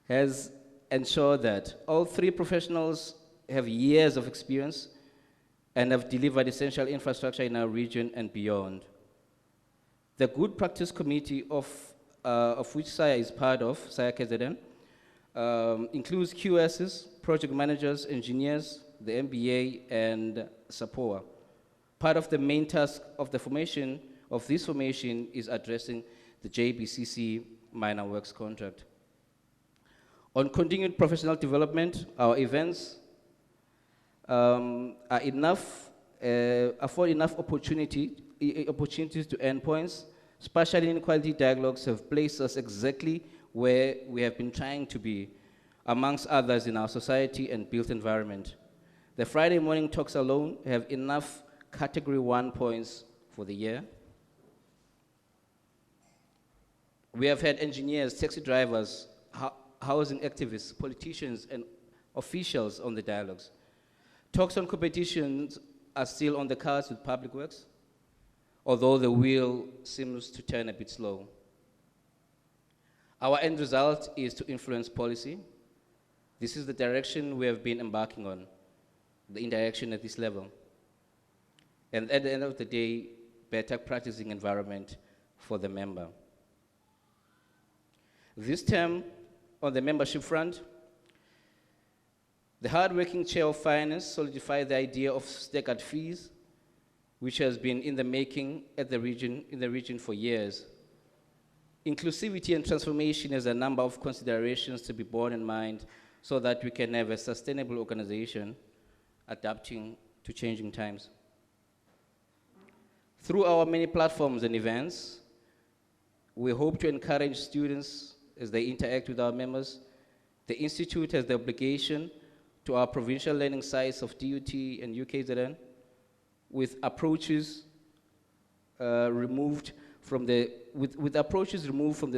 has ensured that all three professionals have years of experience and have delivered essential infrastructure in our region and beyond. The Good Practice Committee of which Saia is part of, Saia Kzn, includes QSs, project managers, engineers, the MBA, and SAPOA. Part of the main task of the formation of this formation is addressing the JBCC minor works contract. On continued professional development, our events afford enough opportunities to earn points. Spatial inequality dialogues have placed us exactly where we have been trying to be, amongst others in our society and built environment. The Friday morning talks alone have enough Category 1 points for the year. We have had engineers, taxi drivers, housing activists, politicians, and officials on the dialogues. Talks on competitions are still on the cards with public works, although the wheel seems to turn a bit slow. Our end result is to influence policy. This is the direction we have been embarking on, the interaction at this level. And at the end of the day, better practicing environment for the member. This term, on the membership front, the hard-working chair of finance solidified the idea of staggered fees, which has been in the making in the region for years. Inclusivity and transformation has a number of considerations to be borne in mind so that we can have a sustainable organization adapting to changing times. Through our many platforms and events, we hope to encourage students as they interact with our members. The Institute has the obligation to our provincial learning sites of DUT and UKZN with approaches removed from the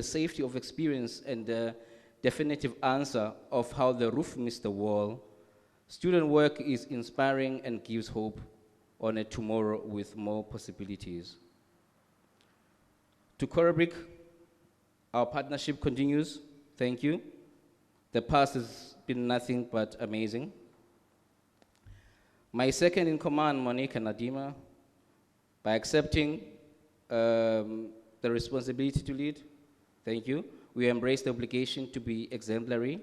safety of experience and the definitive answer of how the roof missed the wall. Student work is inspiring and gives hope. on a tomorrow with more possibilities. To Corabrick, our partnership continues. Thank you. The past has been nothing but amazing. My second in command, Monique and Nadima, by accepting the responsibility to lead, thank you. We embrace the obligation to be exemplary.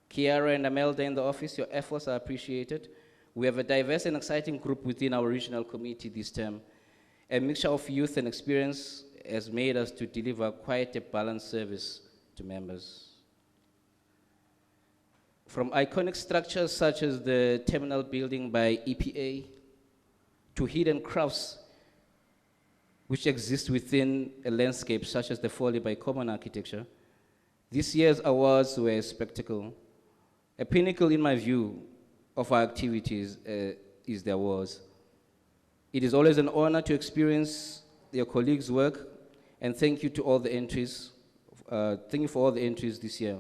Kiara and Amelda in the office, your efforts are appreciated. We have a diverse and exciting group within our regional committee this term. A mixture of youth and experience has made us to deliver quite a balanced service to members. From iconic structures such as the terminal building by EPA to hidden crafts which exist within a landscape such as the Folly by Common Architecture, this year's awards were a spectacle. A pinnacle, in my view, of our activities is the awards. It is always an honor to experience your colleagues' work, and thank you to all the entries. Thank you for all the entries this year.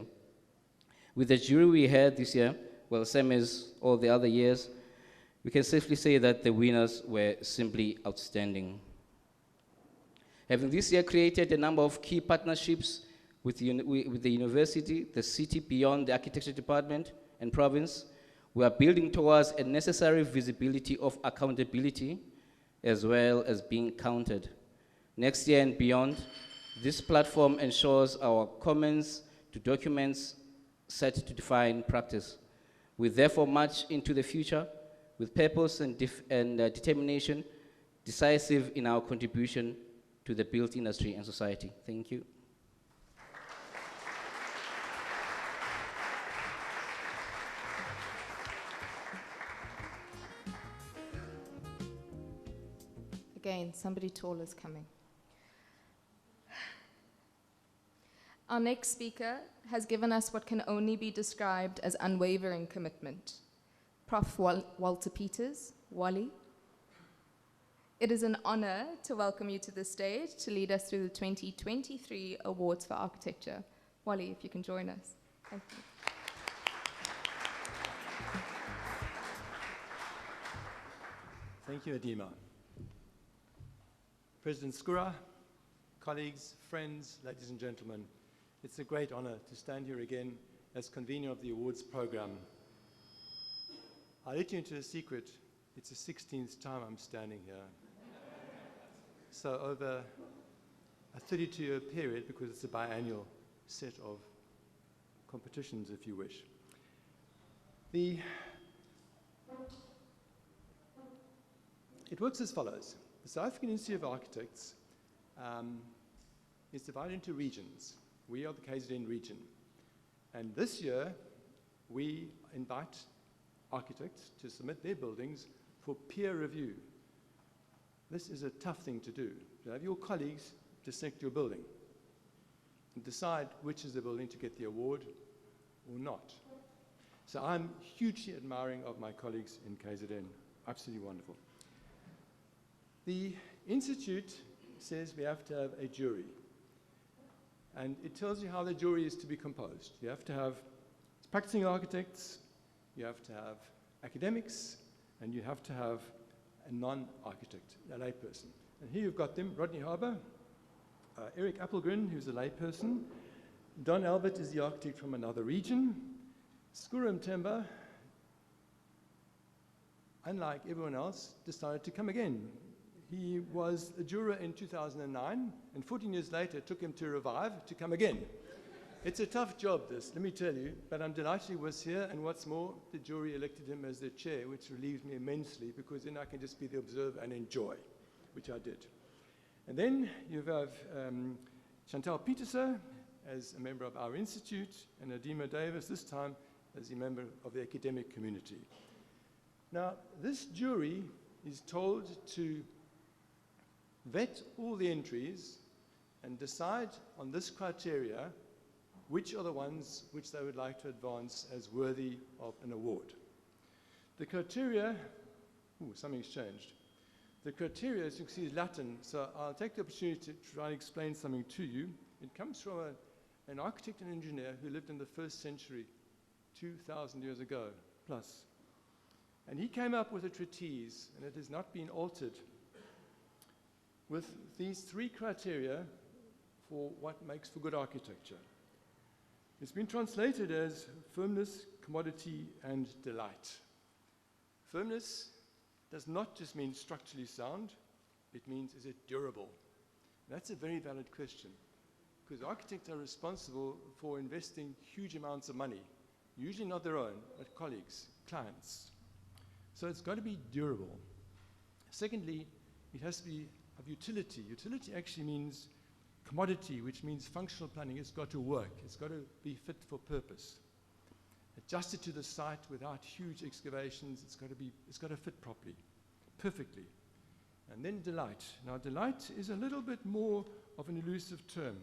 With the jury we had this year, well, same as all the other years, we can safely say that the winners were simply outstanding. Having this year created a number of key partnerships with the university, the city beyond the architecture department and province, we are building towards a necessary visibility of accountability as well as being counted. Next year and beyond, this platform ensures our comments to documents set to define practice. We therefore march into the future with purpose and determination, decisive in our contribution to the built industry and society. Thank you. Again, somebody tall is coming. Our next speaker has given us what can only be described as unwavering commitment. Prof. Walter Peters, Wally. It is an honor to welcome you to the stage to lead us through the 2023 Awards for Architecture. Wally, if you can join us. Thank you. Thank you, Adima. President Skura, colleagues, friends, ladies and gentlemen, it's a great honor to stand here again as convener of the awards program. I'll let you into a secret. It's the 16th time I'm standing here. So over a 32-year period, because it's a biannual set of competitions, if you wish. It works as follows. The South African Institute of Architects is divided into regions. We are the KZN region. And this year, we invite architects to submit their buildings for peer review. This is a tough thing to do. To have your colleagues dissect your building and decide which is the building to get the award or not. So I'm hugely admiring of my colleagues in KZN. Absolutely wonderful. The Institute says we have to have a jury. And it tells you how the jury is to be composed. You have to have practicing architects, you have to have academics, and you have to have a non-architect, a layperson. And here you've got them, Rodney Harbour, Eric Appelgren, who's a layperson, Don Albert is the architect from another region, Skura Mthemba, unlike everyone else, decided to come again. He was a juror in 2009, and 14 years later, it took him to revive to come again. It's a tough job, this, let me tell you, but I'm delighted he was here, and what's more, the jury elected him as their chair, which relieves me immensely, because then I can just be the observer and enjoy, which I did. And then you have Chantal Pieterse as a member of our institute, and Adima Davis, this time as a member of the academic community. Now, this jury is told to vet all the entries and decide on this criteria which are the ones which they would like to advance as worthy of an award. The criteria, something's changed. The criteria, as you can see, is Latin, so I'll take the opportunity to try and explain something to you. It comes from an architect and engineer who lived in the 1st century, 2,000 years ago, plus. And he came up with a treatise, and it has not been altered, with these 3 criteria for what makes for good architecture. It's been translated as firmness, commodity, and delight. Firmness does not just mean structurally sound, it means is it durable? That's a very valid question, because architects are responsible for investing huge amounts of money, usually not their own, but colleagues, clients. So it's got to be durable. Secondly, it has to be of utility. Utility actually means commodity, which means functional planning. It's got to work. It's got to be fit for purpose. Adjusted to the site without huge excavations. It's got to fit properly, perfectly. And then delight. Now, delight is a little bit more of an elusive term.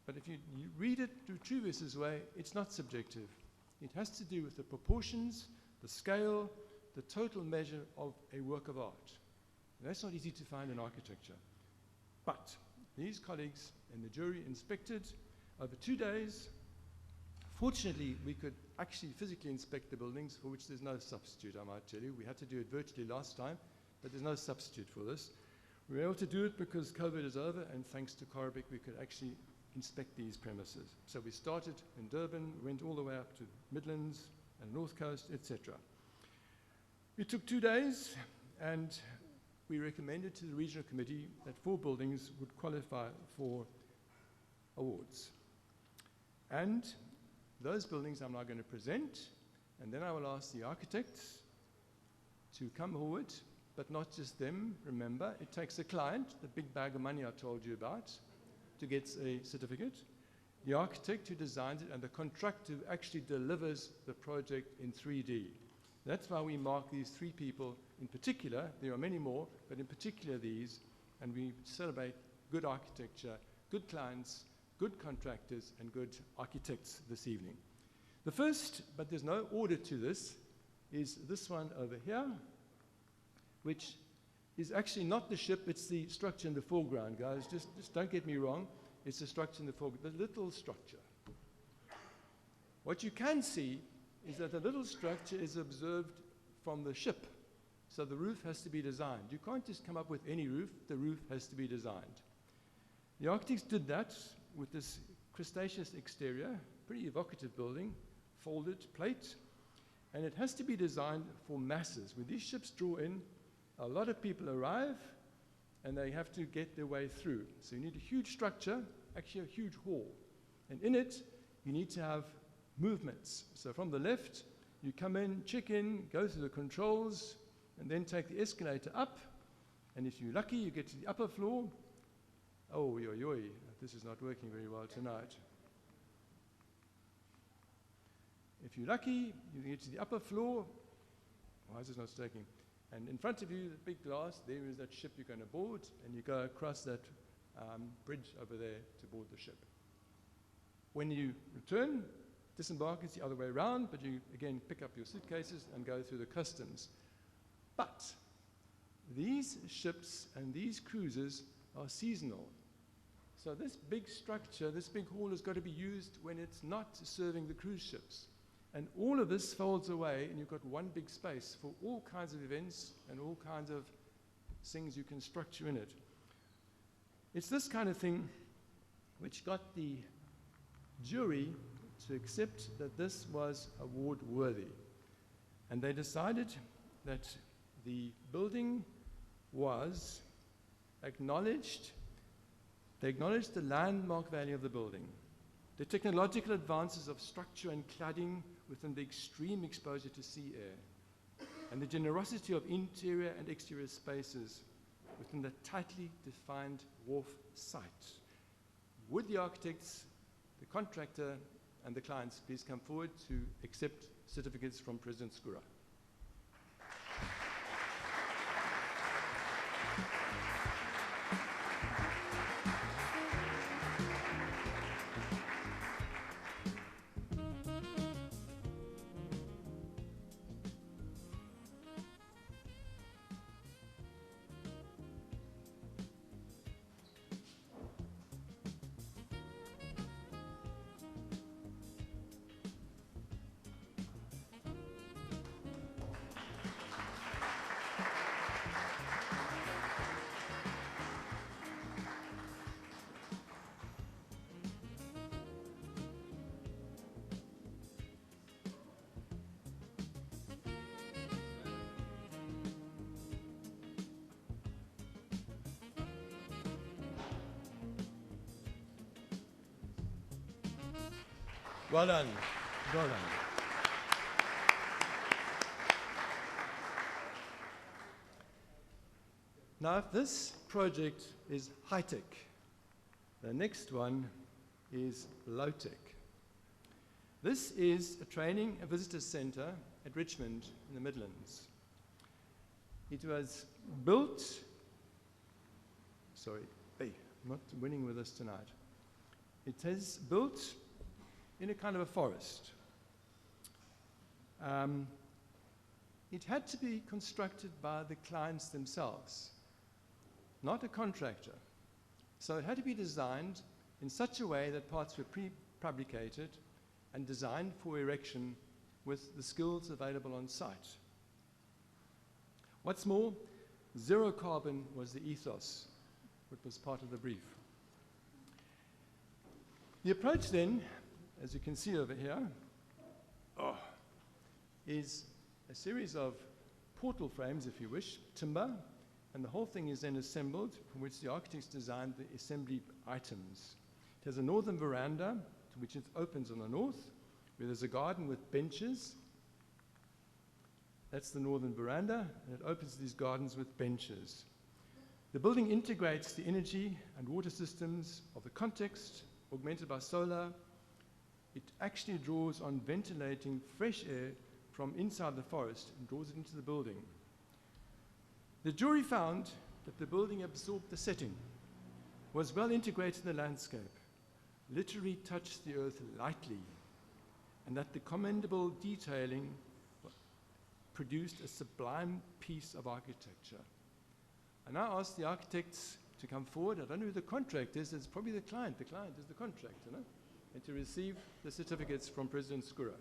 But if you read it through Truvis's way, it's not subjective. It has to do with the proportions, the scale, the total measure of a work of art. And that's not easy to find in architecture. But these colleagues and the jury inspected over 2 days. Fortunately, we could actually physically inspect the buildings, for which there's no substitute, I might tell you. We had to do it virtually last time, but there's no substitute for this. We were able to do it because COVID is over, and thanks to Corbic, we could actually inspect these premises. So we started in Durban, went all the way up to Midlands and North Coast, etc. It took 2 days, and we recommended to the regional committee that 4 buildings would qualify for awards. And those buildings I'm now going to present, and then I will ask the architects to come forward, but not just them. Remember, it takes a client, the big bag of money I told you about, to get a certificate, the architect who designs it, and the contractor who actually delivers the project in 3D. That's why we mark these 3 people in particular. There are many more, but in particular these, and we celebrate good architecture, good clients, good contractors, and good architects this evening. The first, but there's no order to this, is this one over here, which is actually not the ship, it's the structure in the foreground, guys. Just don't get me wrong. It's the structure in the foreground, the little structure. What you can see is that the little structure is observed from the ship. So the roof has to be designed. You can't just come up with any roof. The roof has to be designed. The architects did that with this crustaceous exterior, pretty evocative building, folded plate, and it has to be designed for masses. When these ships draw in, a lot of people arrive, and they have to get their way through. So you need a huge structure, actually a huge hall. And in it, you need to have movements. So from the left, you come in, check in, go through the controls, and then take the escalator up. And if you're lucky, you get to the upper floor. Oh, this is not working very well tonight. If you're lucky, you get to the upper floor. Why is this not staking? And in front of you, the big glass, there is that ship you're going to board, and you go across that bridge over there to board the ship. When you return, disembark is the other way around, but you again pick up your suitcases and go through the customs. But these ships and these cruises are seasonal. So this big structure, this big hall has got to be used when it's not serving the cruise ships. And all of this folds away, and you've got one big space for all kinds of events and all kinds of things you can structure in it. It's this kind of thing which got the jury to accept that this was award worthy. And they decided that the building was acknowledged. They acknowledged the landmark value of the building, the technological advances of structure and cladding within the extreme exposure to sea air, and the generosity of interior and exterior spaces within the tightly defined wharf site. Would the architects, the contractor, and the clients please come forward to accept certificates from President Skura? Well done. Well done. Now, if this project is high-tech, the next one is low-tech. This is a training and visitor center at Richmond in the Midlands. It was built, sorry, hey, I'm not winning with this tonight. It is built in a kind of a forest. It had to be constructed by the clients themselves, not a contractor. So it had to be designed in such a way that parts were prefabricated and designed for erection with the skills available on site. What's more, zero carbon was the ethos, which was part of the brief. The approach then, as you can see over here, is a series of portal frames, if you wish, timber, and the whole thing is then assembled, from which the architects designed the assembly items. It has a northern veranda, to which it opens on the north, where there's a garden with benches. That's the northern veranda, and it opens these gardens with benches. The building integrates the energy and water systems of the context, augmented by solar. It actually draws on ventilating fresh air from inside the forest and draws it into the building. The jury found that the building absorbed the setting, was well integrated in the landscape, literally touched the earth lightly, and that the commendable detailing produced a sublime piece of architecture. And I asked the architects to come forward. I don't know who the contract is. It's probably the client. The client is the contractor, no? And to receive the certificates from President Skura.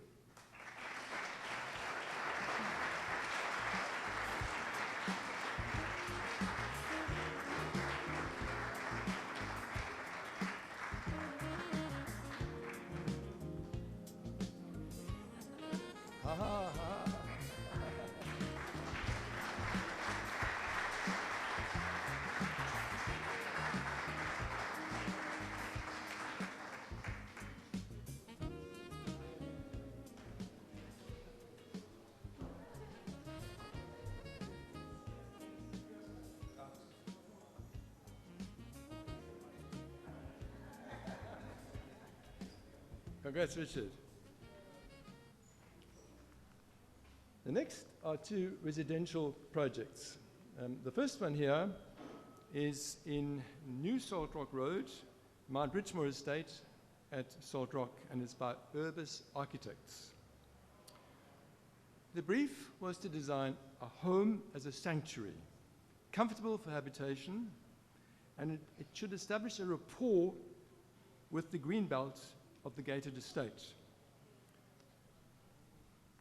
Congrats, Richard. The next are two residential projects. The first one here is in New Salt Rock Road, Mount Richmore Estate at Salt Rock, and it's by Urbis Architects. The brief was to design a home as a sanctuary, comfortable for habitation, and it should establish a rapport with the green belt of the gated estate.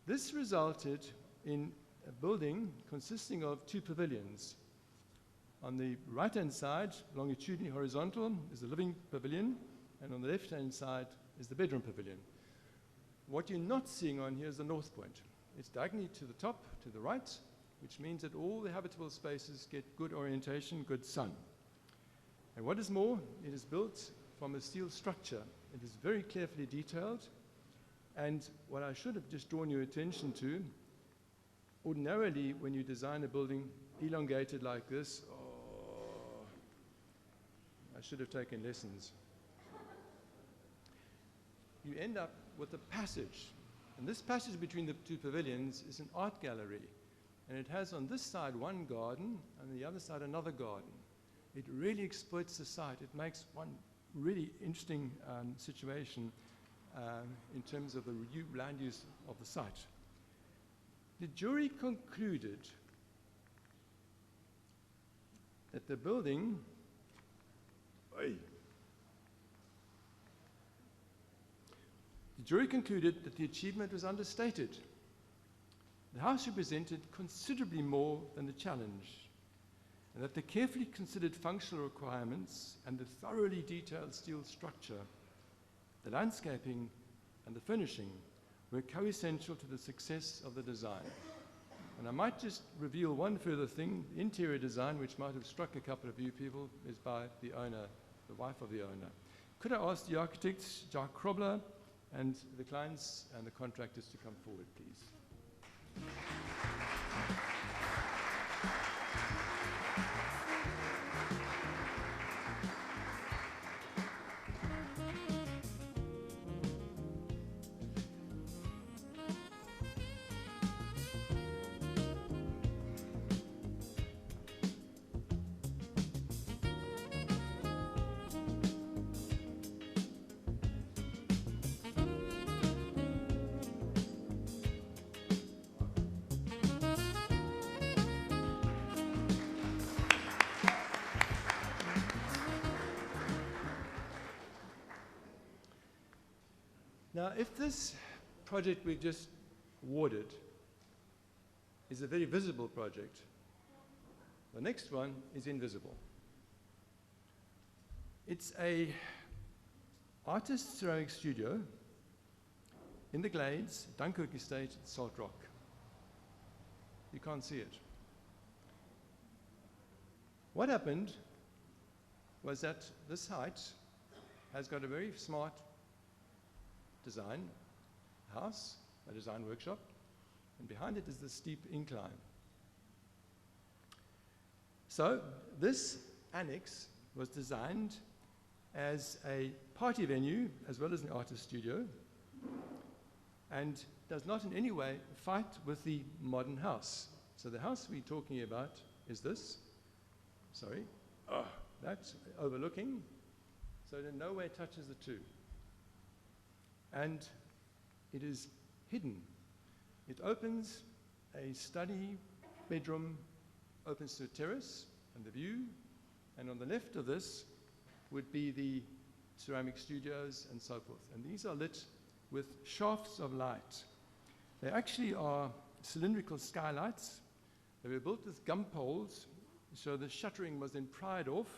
This resulted in a building consisting of two pavilions. On the right-hand side, longitudinally horizontal, is the living pavilion, and on the left-hand side is the bedroom pavilion. What you're not seeing on here is the north point. It's diagonally to the top, to the right, which means that all the habitable spaces get good orientation, good sun. And what is more, it is built from a steel structure. It is very carefully detailed, and what I should have just drawn your attention to, ordinarily when you design a building elongated like this, I should have taken lessons. You end up with a passage, and this passage between the two pavilions is an art gallery, and it has on this side one garden, and on the other side another garden. It really exploits the site. It makes one really interesting situation in terms of the land use of the site. The jury concluded that the building the achievement was understated. The house represented considerably more than the challenge, and that the carefully considered functional requirements and the thoroughly detailed steel structure, the landscaping and the finishing were co-essential to the success of the design. And I might just reveal one further thing. The interior design, which might have struck a couple of you people, is by the owner, the wife of the owner. Could I ask the architects, Jacques Krobler And the clients and the contractors to come forward, please. Now, if this project we just awarded is a very visible project, the next one is invisible. It's a artist ceramic studio in the Glades, Dunkirk Estate, Salt Rock. You can't see it. What happened was that this site has got a very smart design house, a design workshop, and behind it is the steep incline. So this annex was designed as a party venue as well as an artist studio, and does not in any way fight with the modern house. So the house we're talking about is this. Sorry. That's overlooking, so it in no way touches the two. And it is hidden. It opens a study bedroom, opens to a terrace and the view, and on the left of this would be the ceramic studios and so forth. And these are lit with shafts of light. They actually are cylindrical skylights. They were built with gum poles, so the shuttering was then pried off,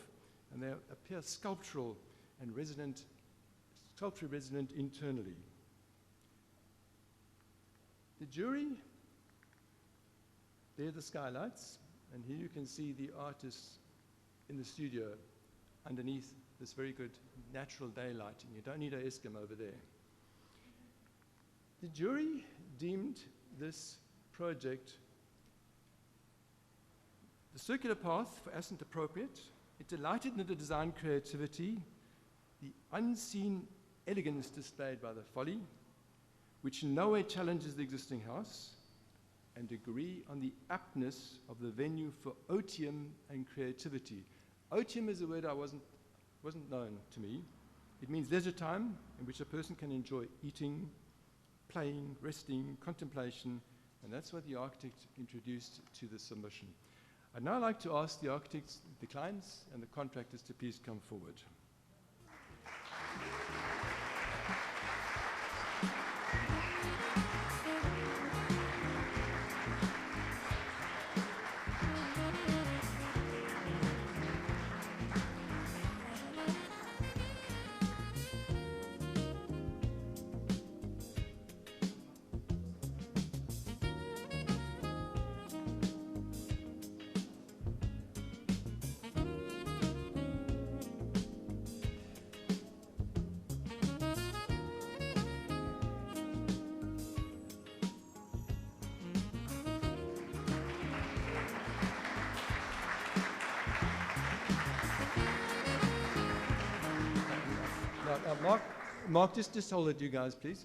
and they appear sculptural and resonant, sculpturally resonant internally. The jury, they're the skylights, and here you can see the artists in the studio underneath this very good natural daylighting. You don't need a Eskom over there. The jury deemed this project the circular path for Ascent appropriate. It delighted in the design creativity, the unseen elegance displayed by the folly, which in no way challenges the existing house, and agree on the aptness of the venue for otium and creativity. Otium is a word I wasn't known to me. It means leisure time in which a person can enjoy eating, playing, resting, contemplation, and that's what the architect introduced to the submission. I'd now like to ask the architects, the clients, and the contractors to please come forward. Mark, just hold it, you guys, please.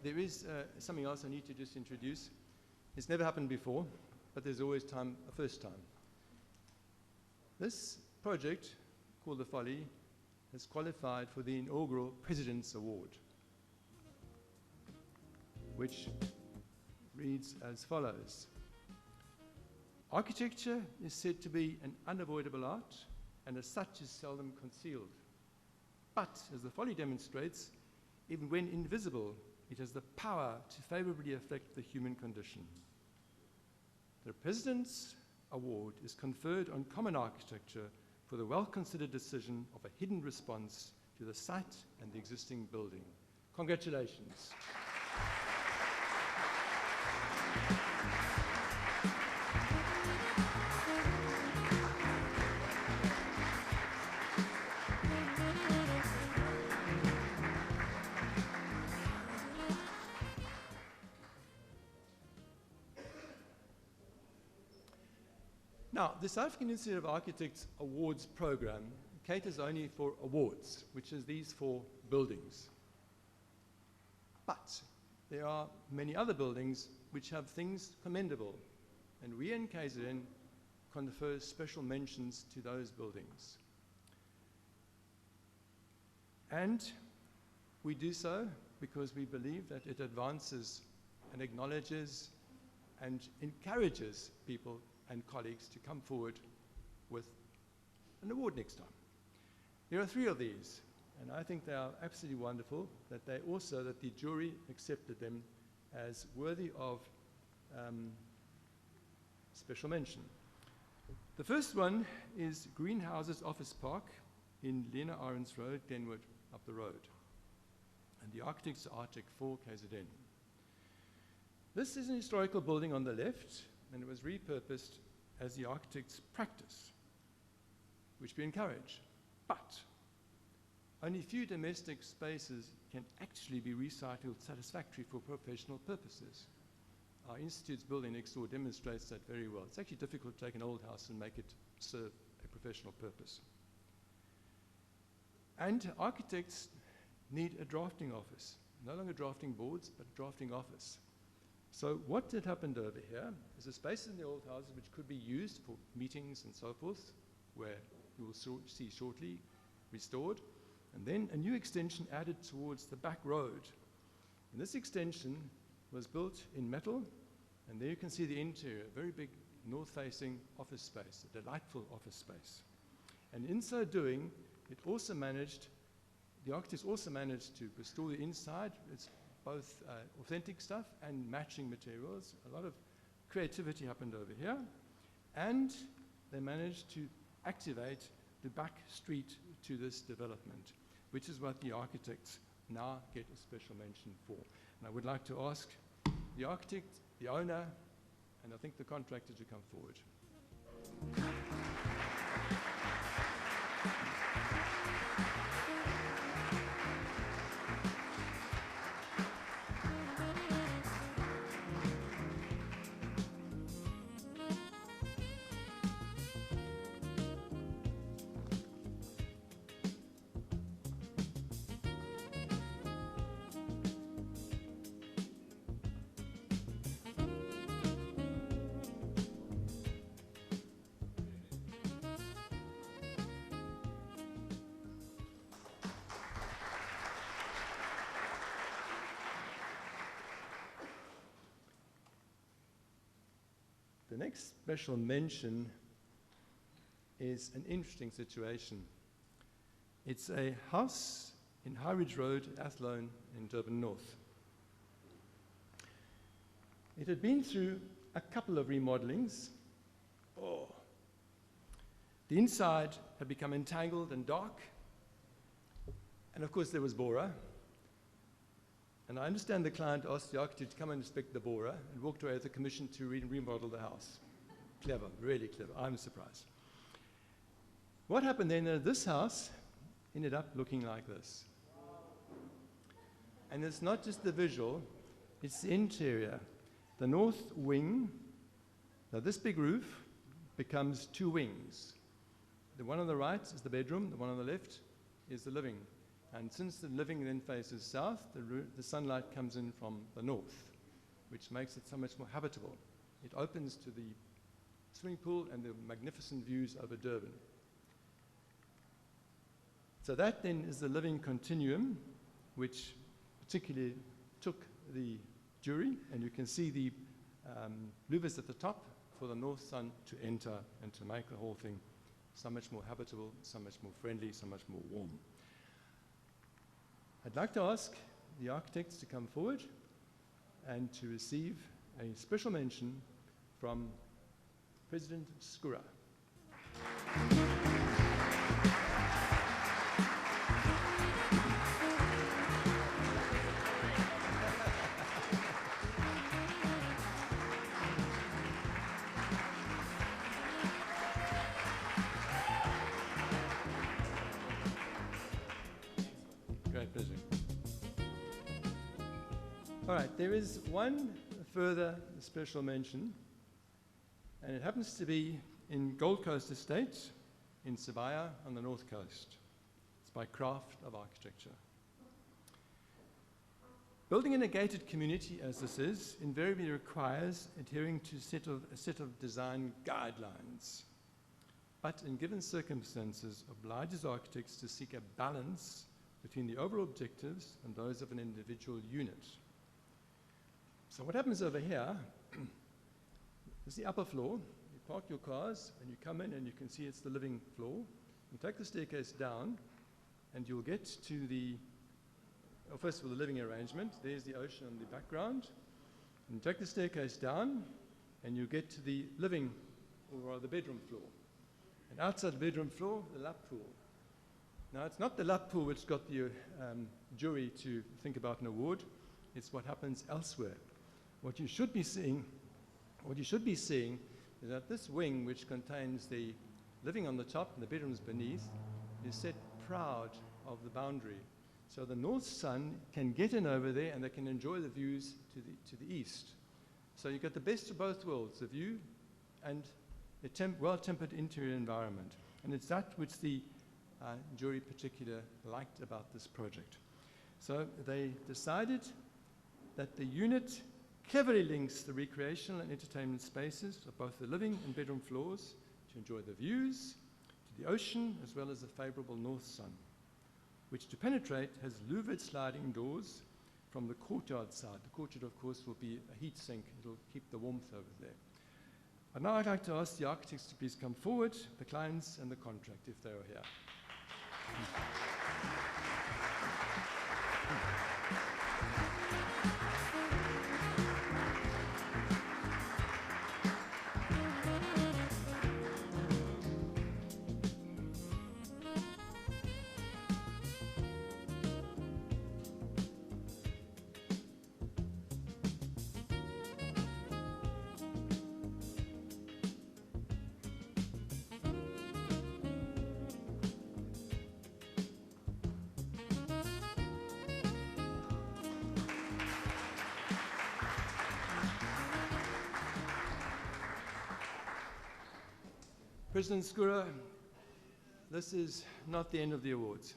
There is something else I need to just introduce. It's never happened before, but there's always a first time. This project, called The Folly, has qualified for the inaugural President's Award, which reads as follows. Architecture is said to be an unavoidable art, and as such is seldom concealed. But, as The Folly demonstrates, even when invisible, it has the power to favorably affect the human condition. The President's Award is conferred on common architecture for the well-considered decision of a hidden response to the site and the existing building. Congratulations. Now, the South African Institute of Architects Awards program caters only for awards, which is these 4 buildings. But there are many other buildings which have things commendable, and we in KZN confer special mentions to those buildings. And we do so because we believe that it advances and acknowledges and encourages people and colleagues to come forward with an award next time. There are 3 of these, and I think they are absolutely wonderful that the jury accepted them as worthy of special mention. The first one is Greenhouses Office Park in Lena Arends Road, Glenwood, up the road. And the architects are Architect for KZN. This is an historical building on the left, and it was repurposed as the architect's practice, which we encourage. But only few domestic spaces can actually be recycled satisfactorily for professional purposes. Our institute's building next door demonstrates that very well. It's actually difficult to take an old house and make it serve a professional purpose. And architects need a drafting office, no longer drafting boards, but drafting office. So what had happened over here is a space in the old houses which could be used for meetings and so forth, where you will see shortly restored, and then a new extension added towards the back road. And this extension was built in metal, and there you can see the interior, very big north-facing office space, a delightful office space. And in so doing, the architects also managed to restore the inside. It's both authentic stuff and matching materials. A lot of creativity happened over here. And they managed to activate the back street to this development, which is what the architects now get a special mention for. And I would like to ask the architect, the owner, and I think the contractor to come forward. The next special mention is an interesting situation. It's a house in High Ridge Road, Athlone in Durban North. It had been through a couple of remodelings. The inside had become entangled and dark, and of course there was Bora. And I understand the client asked the architect to come and inspect the Bora and walked away with a commission to remodel the house. Clever, really clever. I'm surprised. What happened then? This house ended up looking like this. And it's not just the visual, it's the interior. The north wing, now this big roof becomes 2 wings. The one on the right is the bedroom, the one on the left is the living. And since the living then faces south, the sunlight comes in from the north, which makes it so much more habitable. It opens to the swimming pool and the magnificent views over Durban. So that then is the living continuum, which particularly took the jury, and you can see the louvers at the top for the north sun to enter and to make the whole thing so much more habitable, so much more friendly, so much more warm. I'd like to ask the architects to come forward and to receive a special mention from President Skura. Great pleasure. All right, there is one further special mention, and it happens to be in Gold Coast Estate in Saia on the north coast. It's by Craft of Architecture. Building in a gated community, as this is, invariably requires adhering to a set of design guidelines, but in given circumstances obliges architects to seek a balance between the overall objectives and those of an individual unit. So what happens over here is the upper floor. You park your cars and you come in and you can see it's the living floor. You take the staircase down and you'll get to the, well, first of all, the living arrangement. There's the ocean in the background. And you take the staircase down and you get to the living, or rather the bedroom floor. And outside the bedroom floor, the lap pool. Now, it's not the lap pool which got the jury to think about an award. It's what happens elsewhere. What you should be seeing is that this wing, which contains the living on the top and the bedrooms beneath, is set proud of the boundary. So the north sun can get in over there and they can enjoy the views to the east. So you get the best of both worlds, the view and a well-tempered interior environment. And it's that which the jury particularly liked about this project. So they decided that the unit cleverly links the recreational and entertainment spaces of both the living and bedroom floors to enjoy the views to the ocean as well as the favorable north sun, which to penetrate has louvered sliding doors from the courtyard side. The courtyard, of course, will be a heat sink. It'll keep the warmth over there. And now I'd like to ask the architects to please come forward, the clients and the contract, if they are here. President Skura, this is not the end of the awards.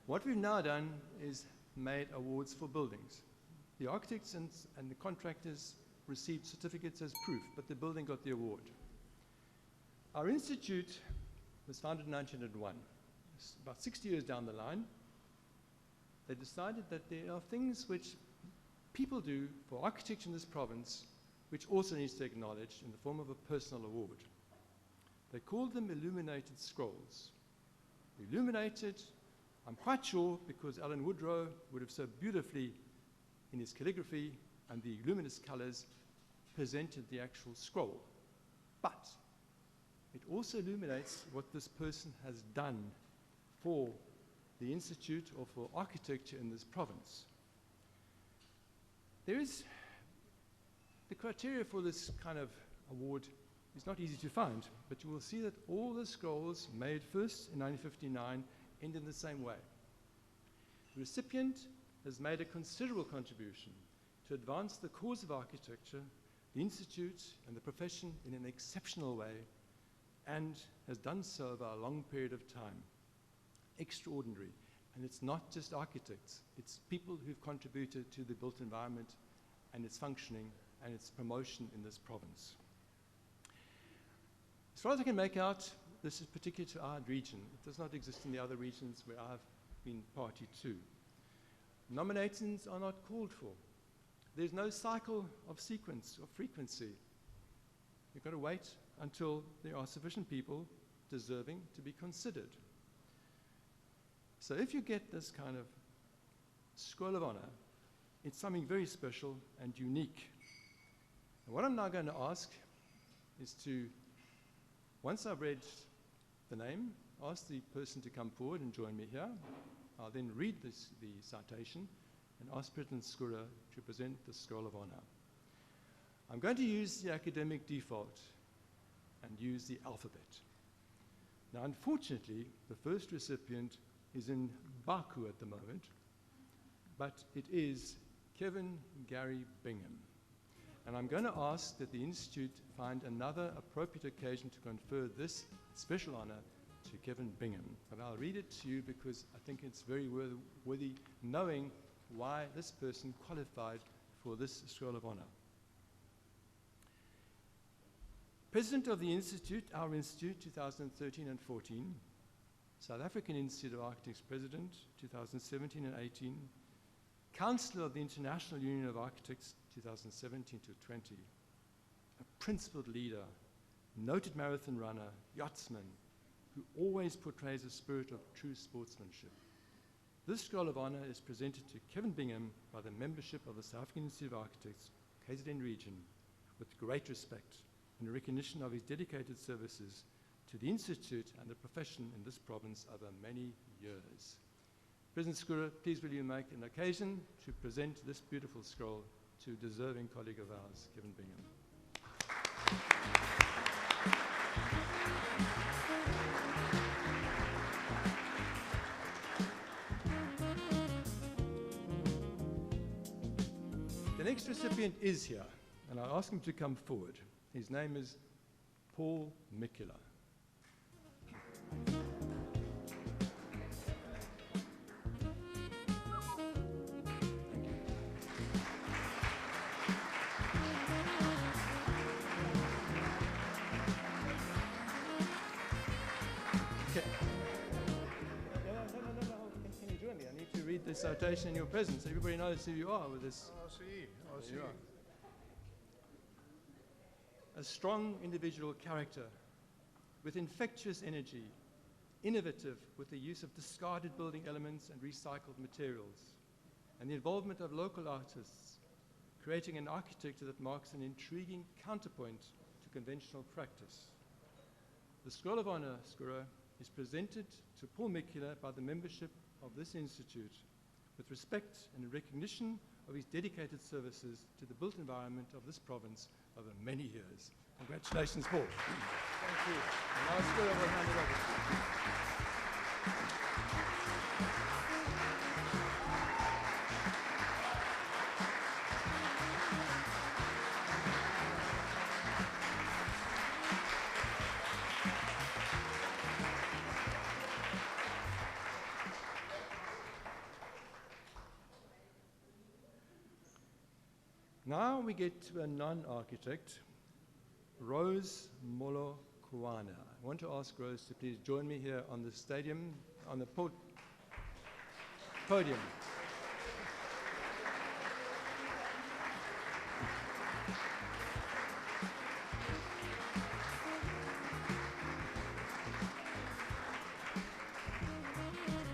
What we've now done is made awards for buildings. The architects and the contractors received certificates as proof, but the building got the award. Our institute was founded in 1901. About 60 years down the line, they decided that there are things which people do for architecture in this province which also needs to be acknowledged in the form of a personal award. They called them illuminated scrolls. Illuminated, I'm quite sure, because Alan Woodrow would have so beautifully, in his calligraphy and the luminous colors, presented the actual scroll. But it also illuminates what this person has done for the institute or for architecture in this province. The criteria for this kind of award is not easy to find, but you will see that all the scrolls made first in 1959 end in the same way. The recipient has made a considerable contribution to advance the cause of architecture, the institute, and the profession in an exceptional way, and has done so over a long period of time. Extraordinary. And it's not just architects, it's people who've contributed to the built environment and its functioning and its promotion in this province. As far as I can make out, this is particular to our region. It does not exist in the other regions where I've been party to. Nominations are not called for. There's no cycle of sequence or frequency. You've got to wait until there are sufficient people deserving to be considered. So if you get this kind of scroll of honor, it's something very special and unique. And what I'm now going to ask is to, once I've read the name, ask the person to come forward and join me here. I'll then read the citation and ask President Skura to present the scroll of honor. I'm going to use the academic default and use the alphabet. Now, unfortunately, the first recipient is in Baku at the moment, but it is Kevin Gary Bingham. And I'm going to ask that the Institute find another appropriate occasion to confer this special honor to Kevin Bingham. But I'll read it to you because I think it's very worthy knowing why this person qualified for this Scroll of Honor. President of the Institute, our Institute, 2013 and 14. South African Institute of Architects President, 2017 and 18. Councillor of the International Union of Architects, 2017 to 20. A principled leader, noted marathon runner, yachtsman, who always portrays a spirit of true sportsmanship. This Scroll of Honor is presented to Kevin Bingham by the membership of the South African Institute of Architects, KZN region, with great respect and recognition of his dedicated services to the Institute and the profession in this province over many years. President Skura, please will you make an occasion to present this beautiful scroll to a deserving colleague of ours, Kevin Bingham. The next recipient is here, and I'll ask him to come forward. His name is Paul Mikula. The citation in your presence. Everybody knows who you are with this. I see. There you are. A strong individual character with infectious energy, innovative with the use of discarded building elements and recycled materials, and the involvement of local artists, creating an architecture that marks an intriguing counterpoint to conventional practice. The Scroll of Honor, Skura, is presented to Paul Mikula by the membership of this institute with respect and in recognition of his dedicated services to the built environment of this province over many years. Congratulations, Paul. Thank you. And now Skura will hand it over. Now we get to a non-architect, Rose Molo Kuana. I want to ask Rose to please join me here on the stadium, on the podium.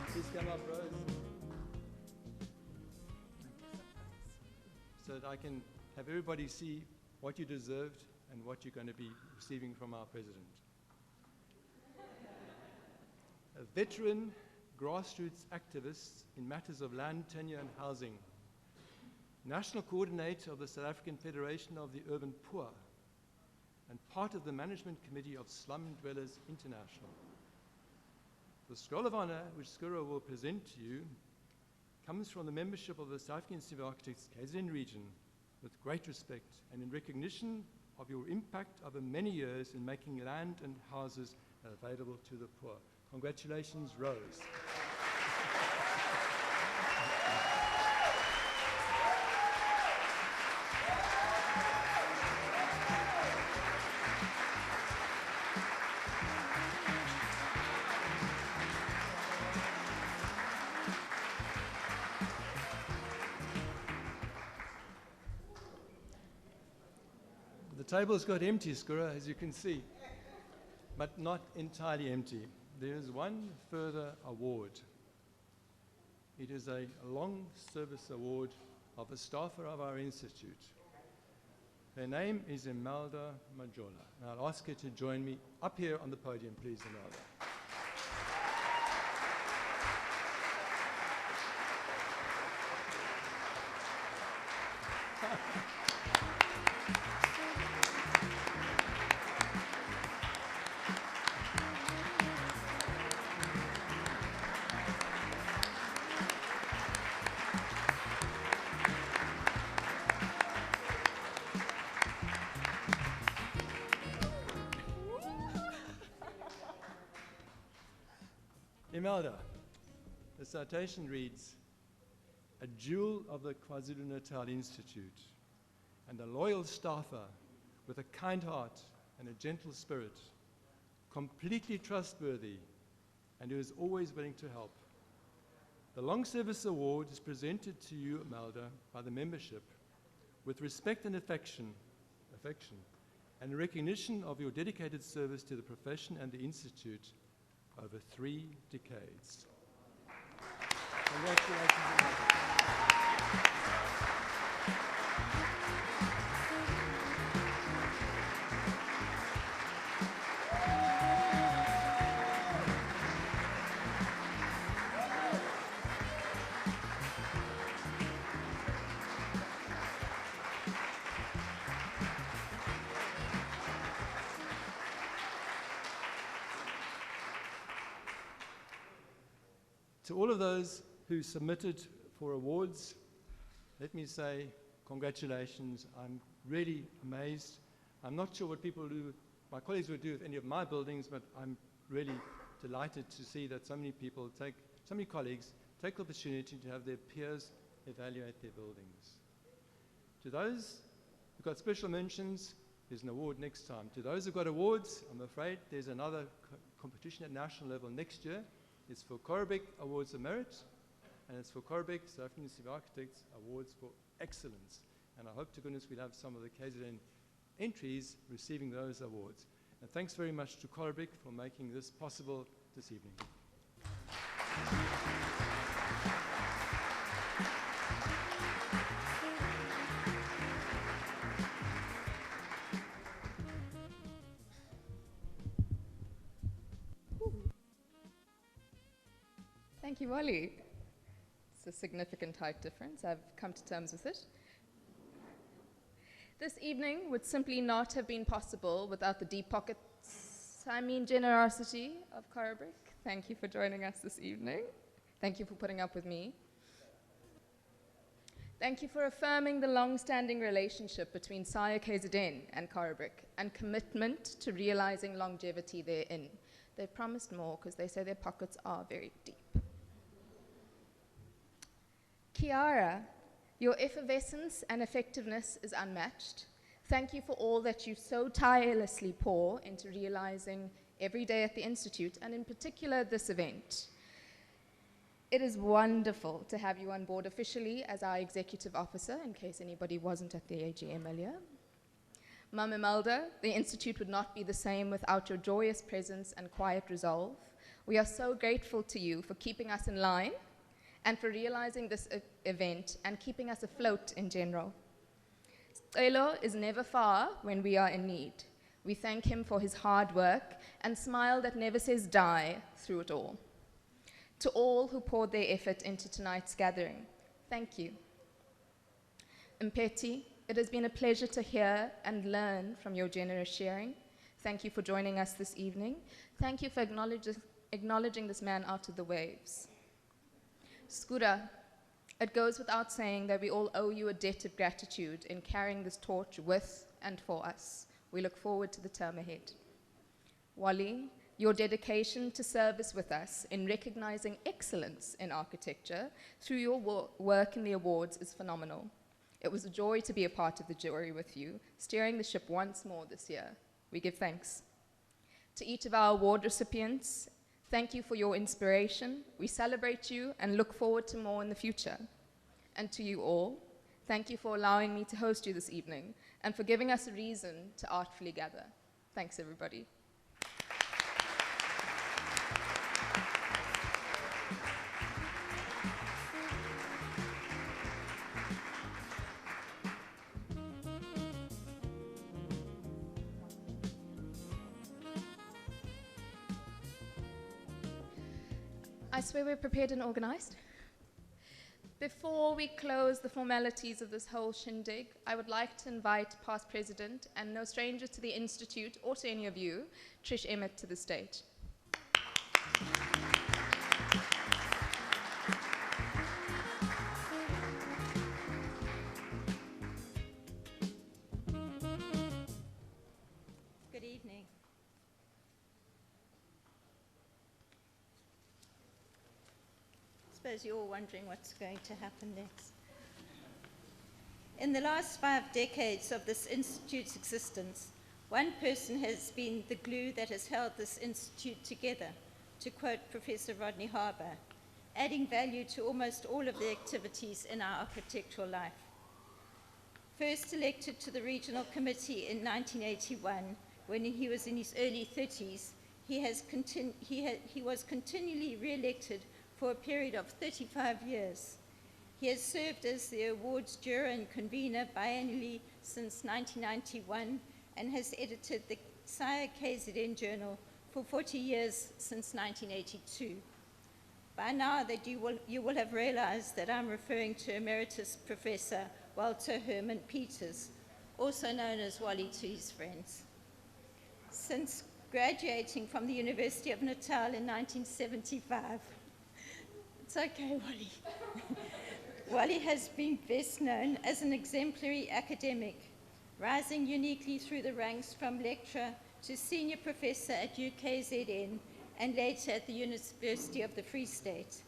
Please come up, Rose. So that I can have everybody see what you deserved and what you're going to be receiving from our president. A veteran grassroots activist in matters of land tenure and housing, national coordinator of the South African Federation of the Urban Poor, and part of the management committee of Slum Dwellers International. The Scroll of Honor, which Skura will present to you, comes from the membership of the South African Institute of Architects KZN region with great respect and in recognition of your impact over many years in making land and houses available to the poor. Congratulations, Rose. The table's got empty, Skura, as you can see, but not entirely empty. There is one further award. It is a long service award of a staffer of our institute. Her name is Imelda Majola. And I'll ask her to join me up here on the podium, please, Imelda. Imelda. The citation reads, "A jewel of the KwaZulu-Natal Institute and a loyal staffer with a kind heart and a gentle spirit, completely trustworthy and who is always willing to help. The Long Service Award is presented to you, Imelda, by the membership with respect and affection, and a recognition of your dedicated service to the profession and the Institute over 3 decades. Congratulations, Imelda. To all of those who submitted for awards, let me say congratulations. I'm really amazed. I'm not sure what my colleagues would do with any of my buildings, but I'm really delighted to see that so many colleagues take the opportunity to have their peers evaluate their buildings. To those who got special mentions, there's an award next time. To those who got awards, I'm afraid there's another competition at national level next year. It's for Korobek Awards of Merit, and it's for Korobek South African Institute of Architects Awards for Excellence. And I hope to goodness we'll have some of the KZN entries receiving those awards. And thanks very much to Korobek for making this possible this evening. Thank you, Wally. It's a significant height difference. I've come to terms with it. This evening would simply not have been possible without the deep pockets, generosity of Korobek. Thank you for joining us this evening. Thank you for putting up with me. Thank you for affirming the long-standing relationship between Saia Kzn and Korobek and commitment to realizing longevity therein. They promised more because they say their pockets are very deep. Kiara, your effervescence and effectiveness is unmatched. Thank you for all that you so tirelessly pour into realizing every day at the Institute, and in particular this event. It is wonderful to have you on board officially as our executive officer, in case anybody wasn't at the AGM earlier. Mum Imelda, the Institute would not be the same without your joyous presence and quiet resolve. We are so grateful to you for keeping us in line and for realizing this event and keeping us afloat in general. Elo is never far when we are in need. We thank him for his hard work and smile that never says die through it all. To all who poured their effort into tonight's gathering, thank you. Mpeti, it has been a pleasure to hear and learn from your generous sharing. Thank you for joining us this evening. Thank you for acknowledging this man out of the waves. Skura, it goes without saying that we all owe you a debt of gratitude in carrying this torch with and for us. We look forward to the term ahead. Wally, your dedication to service with us in recognizing excellence in architecture through your work in the awards is phenomenal. It was a joy to be a part of the jury with you, steering the ship once more this year. We give thanks. To each of our award recipients, thank you for your inspiration. We celebrate you and look forward to more in the future. And to you all, thank you for allowing me to host you this evening and for giving us a reason to artfully gather. Thanks, everybody. I swear we're prepared and organized. Before we close the formalities of this whole shindig, I would like to invite past president and no stranger to the Institute or to any of you, Trish Emmett, to the stage. Good evening. suppose you're all wondering what's going to happen next. In the last 5 decades of this institute's existence, one person has been the glue that has held this institute together, to quote Professor Rodney Harbour, adding value to almost all of the activities in our architectural life. First elected to the regional committee in 1981, when he was in his early 30s, he was continually re-elected for a period of 35 years. He has served as the awards juror and convener biannually since 1991 and has edited the Saia Kzn journal for 40 years since 1982. By now that you will have realized that I'm referring to Emeritus Professor Walter Herman Peters, also known as Wally to his friends. Since graduating from the University of Natal in 1975, it's okay, Wally. Wally has been best known as an exemplary academic, rising uniquely through the ranks from lecturer to senior professor at UKZN and later at the University of the Free State.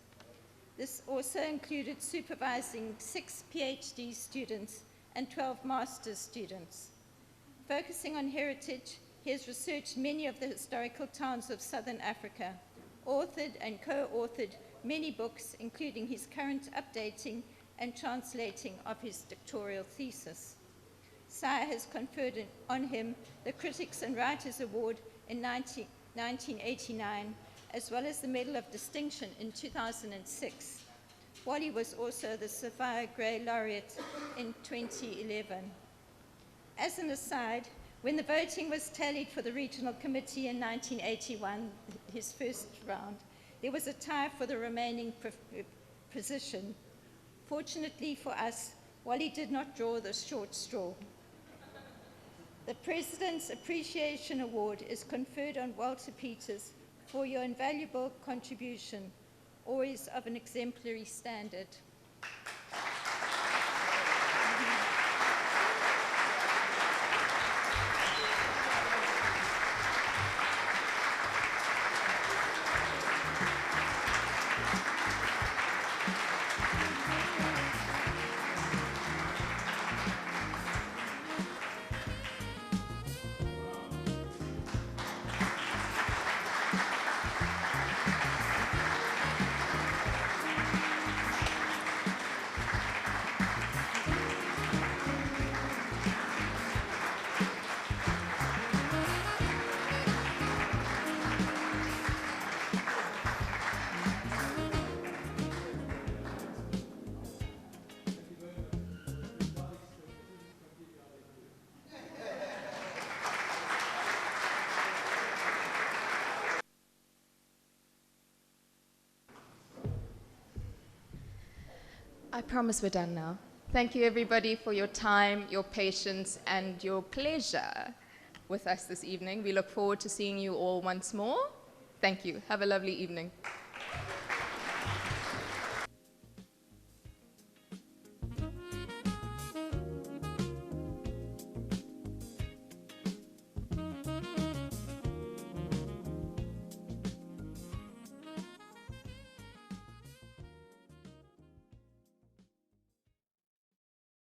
This also included supervising 6 PhD students and 12 master's students. Focusing on heritage, he has researched many of the historical towns of Southern Africa, authored and co-authored many books, including his current updating and translating of his doctoral thesis. Saia has conferred on him the Critics and Writers Award in 1989, as well as the Medal of Distinction in 2006. Wally was also the Sapphire Gray Laureate in 2011. As an aside, when the voting was tallied for the regional committee in 1981, his first round, there was a tie for the remaining position. Fortunately for us, Wally did not draw the short straw. The President's Appreciation Award is conferred on Walter Peters for your invaluable contribution, always of an exemplary standard. I promise we're done now. Thank you, everybody, for your time, your patience, and your pleasure with us this evening. We look forward to seeing you all once more. Thank you. Have a lovely evening.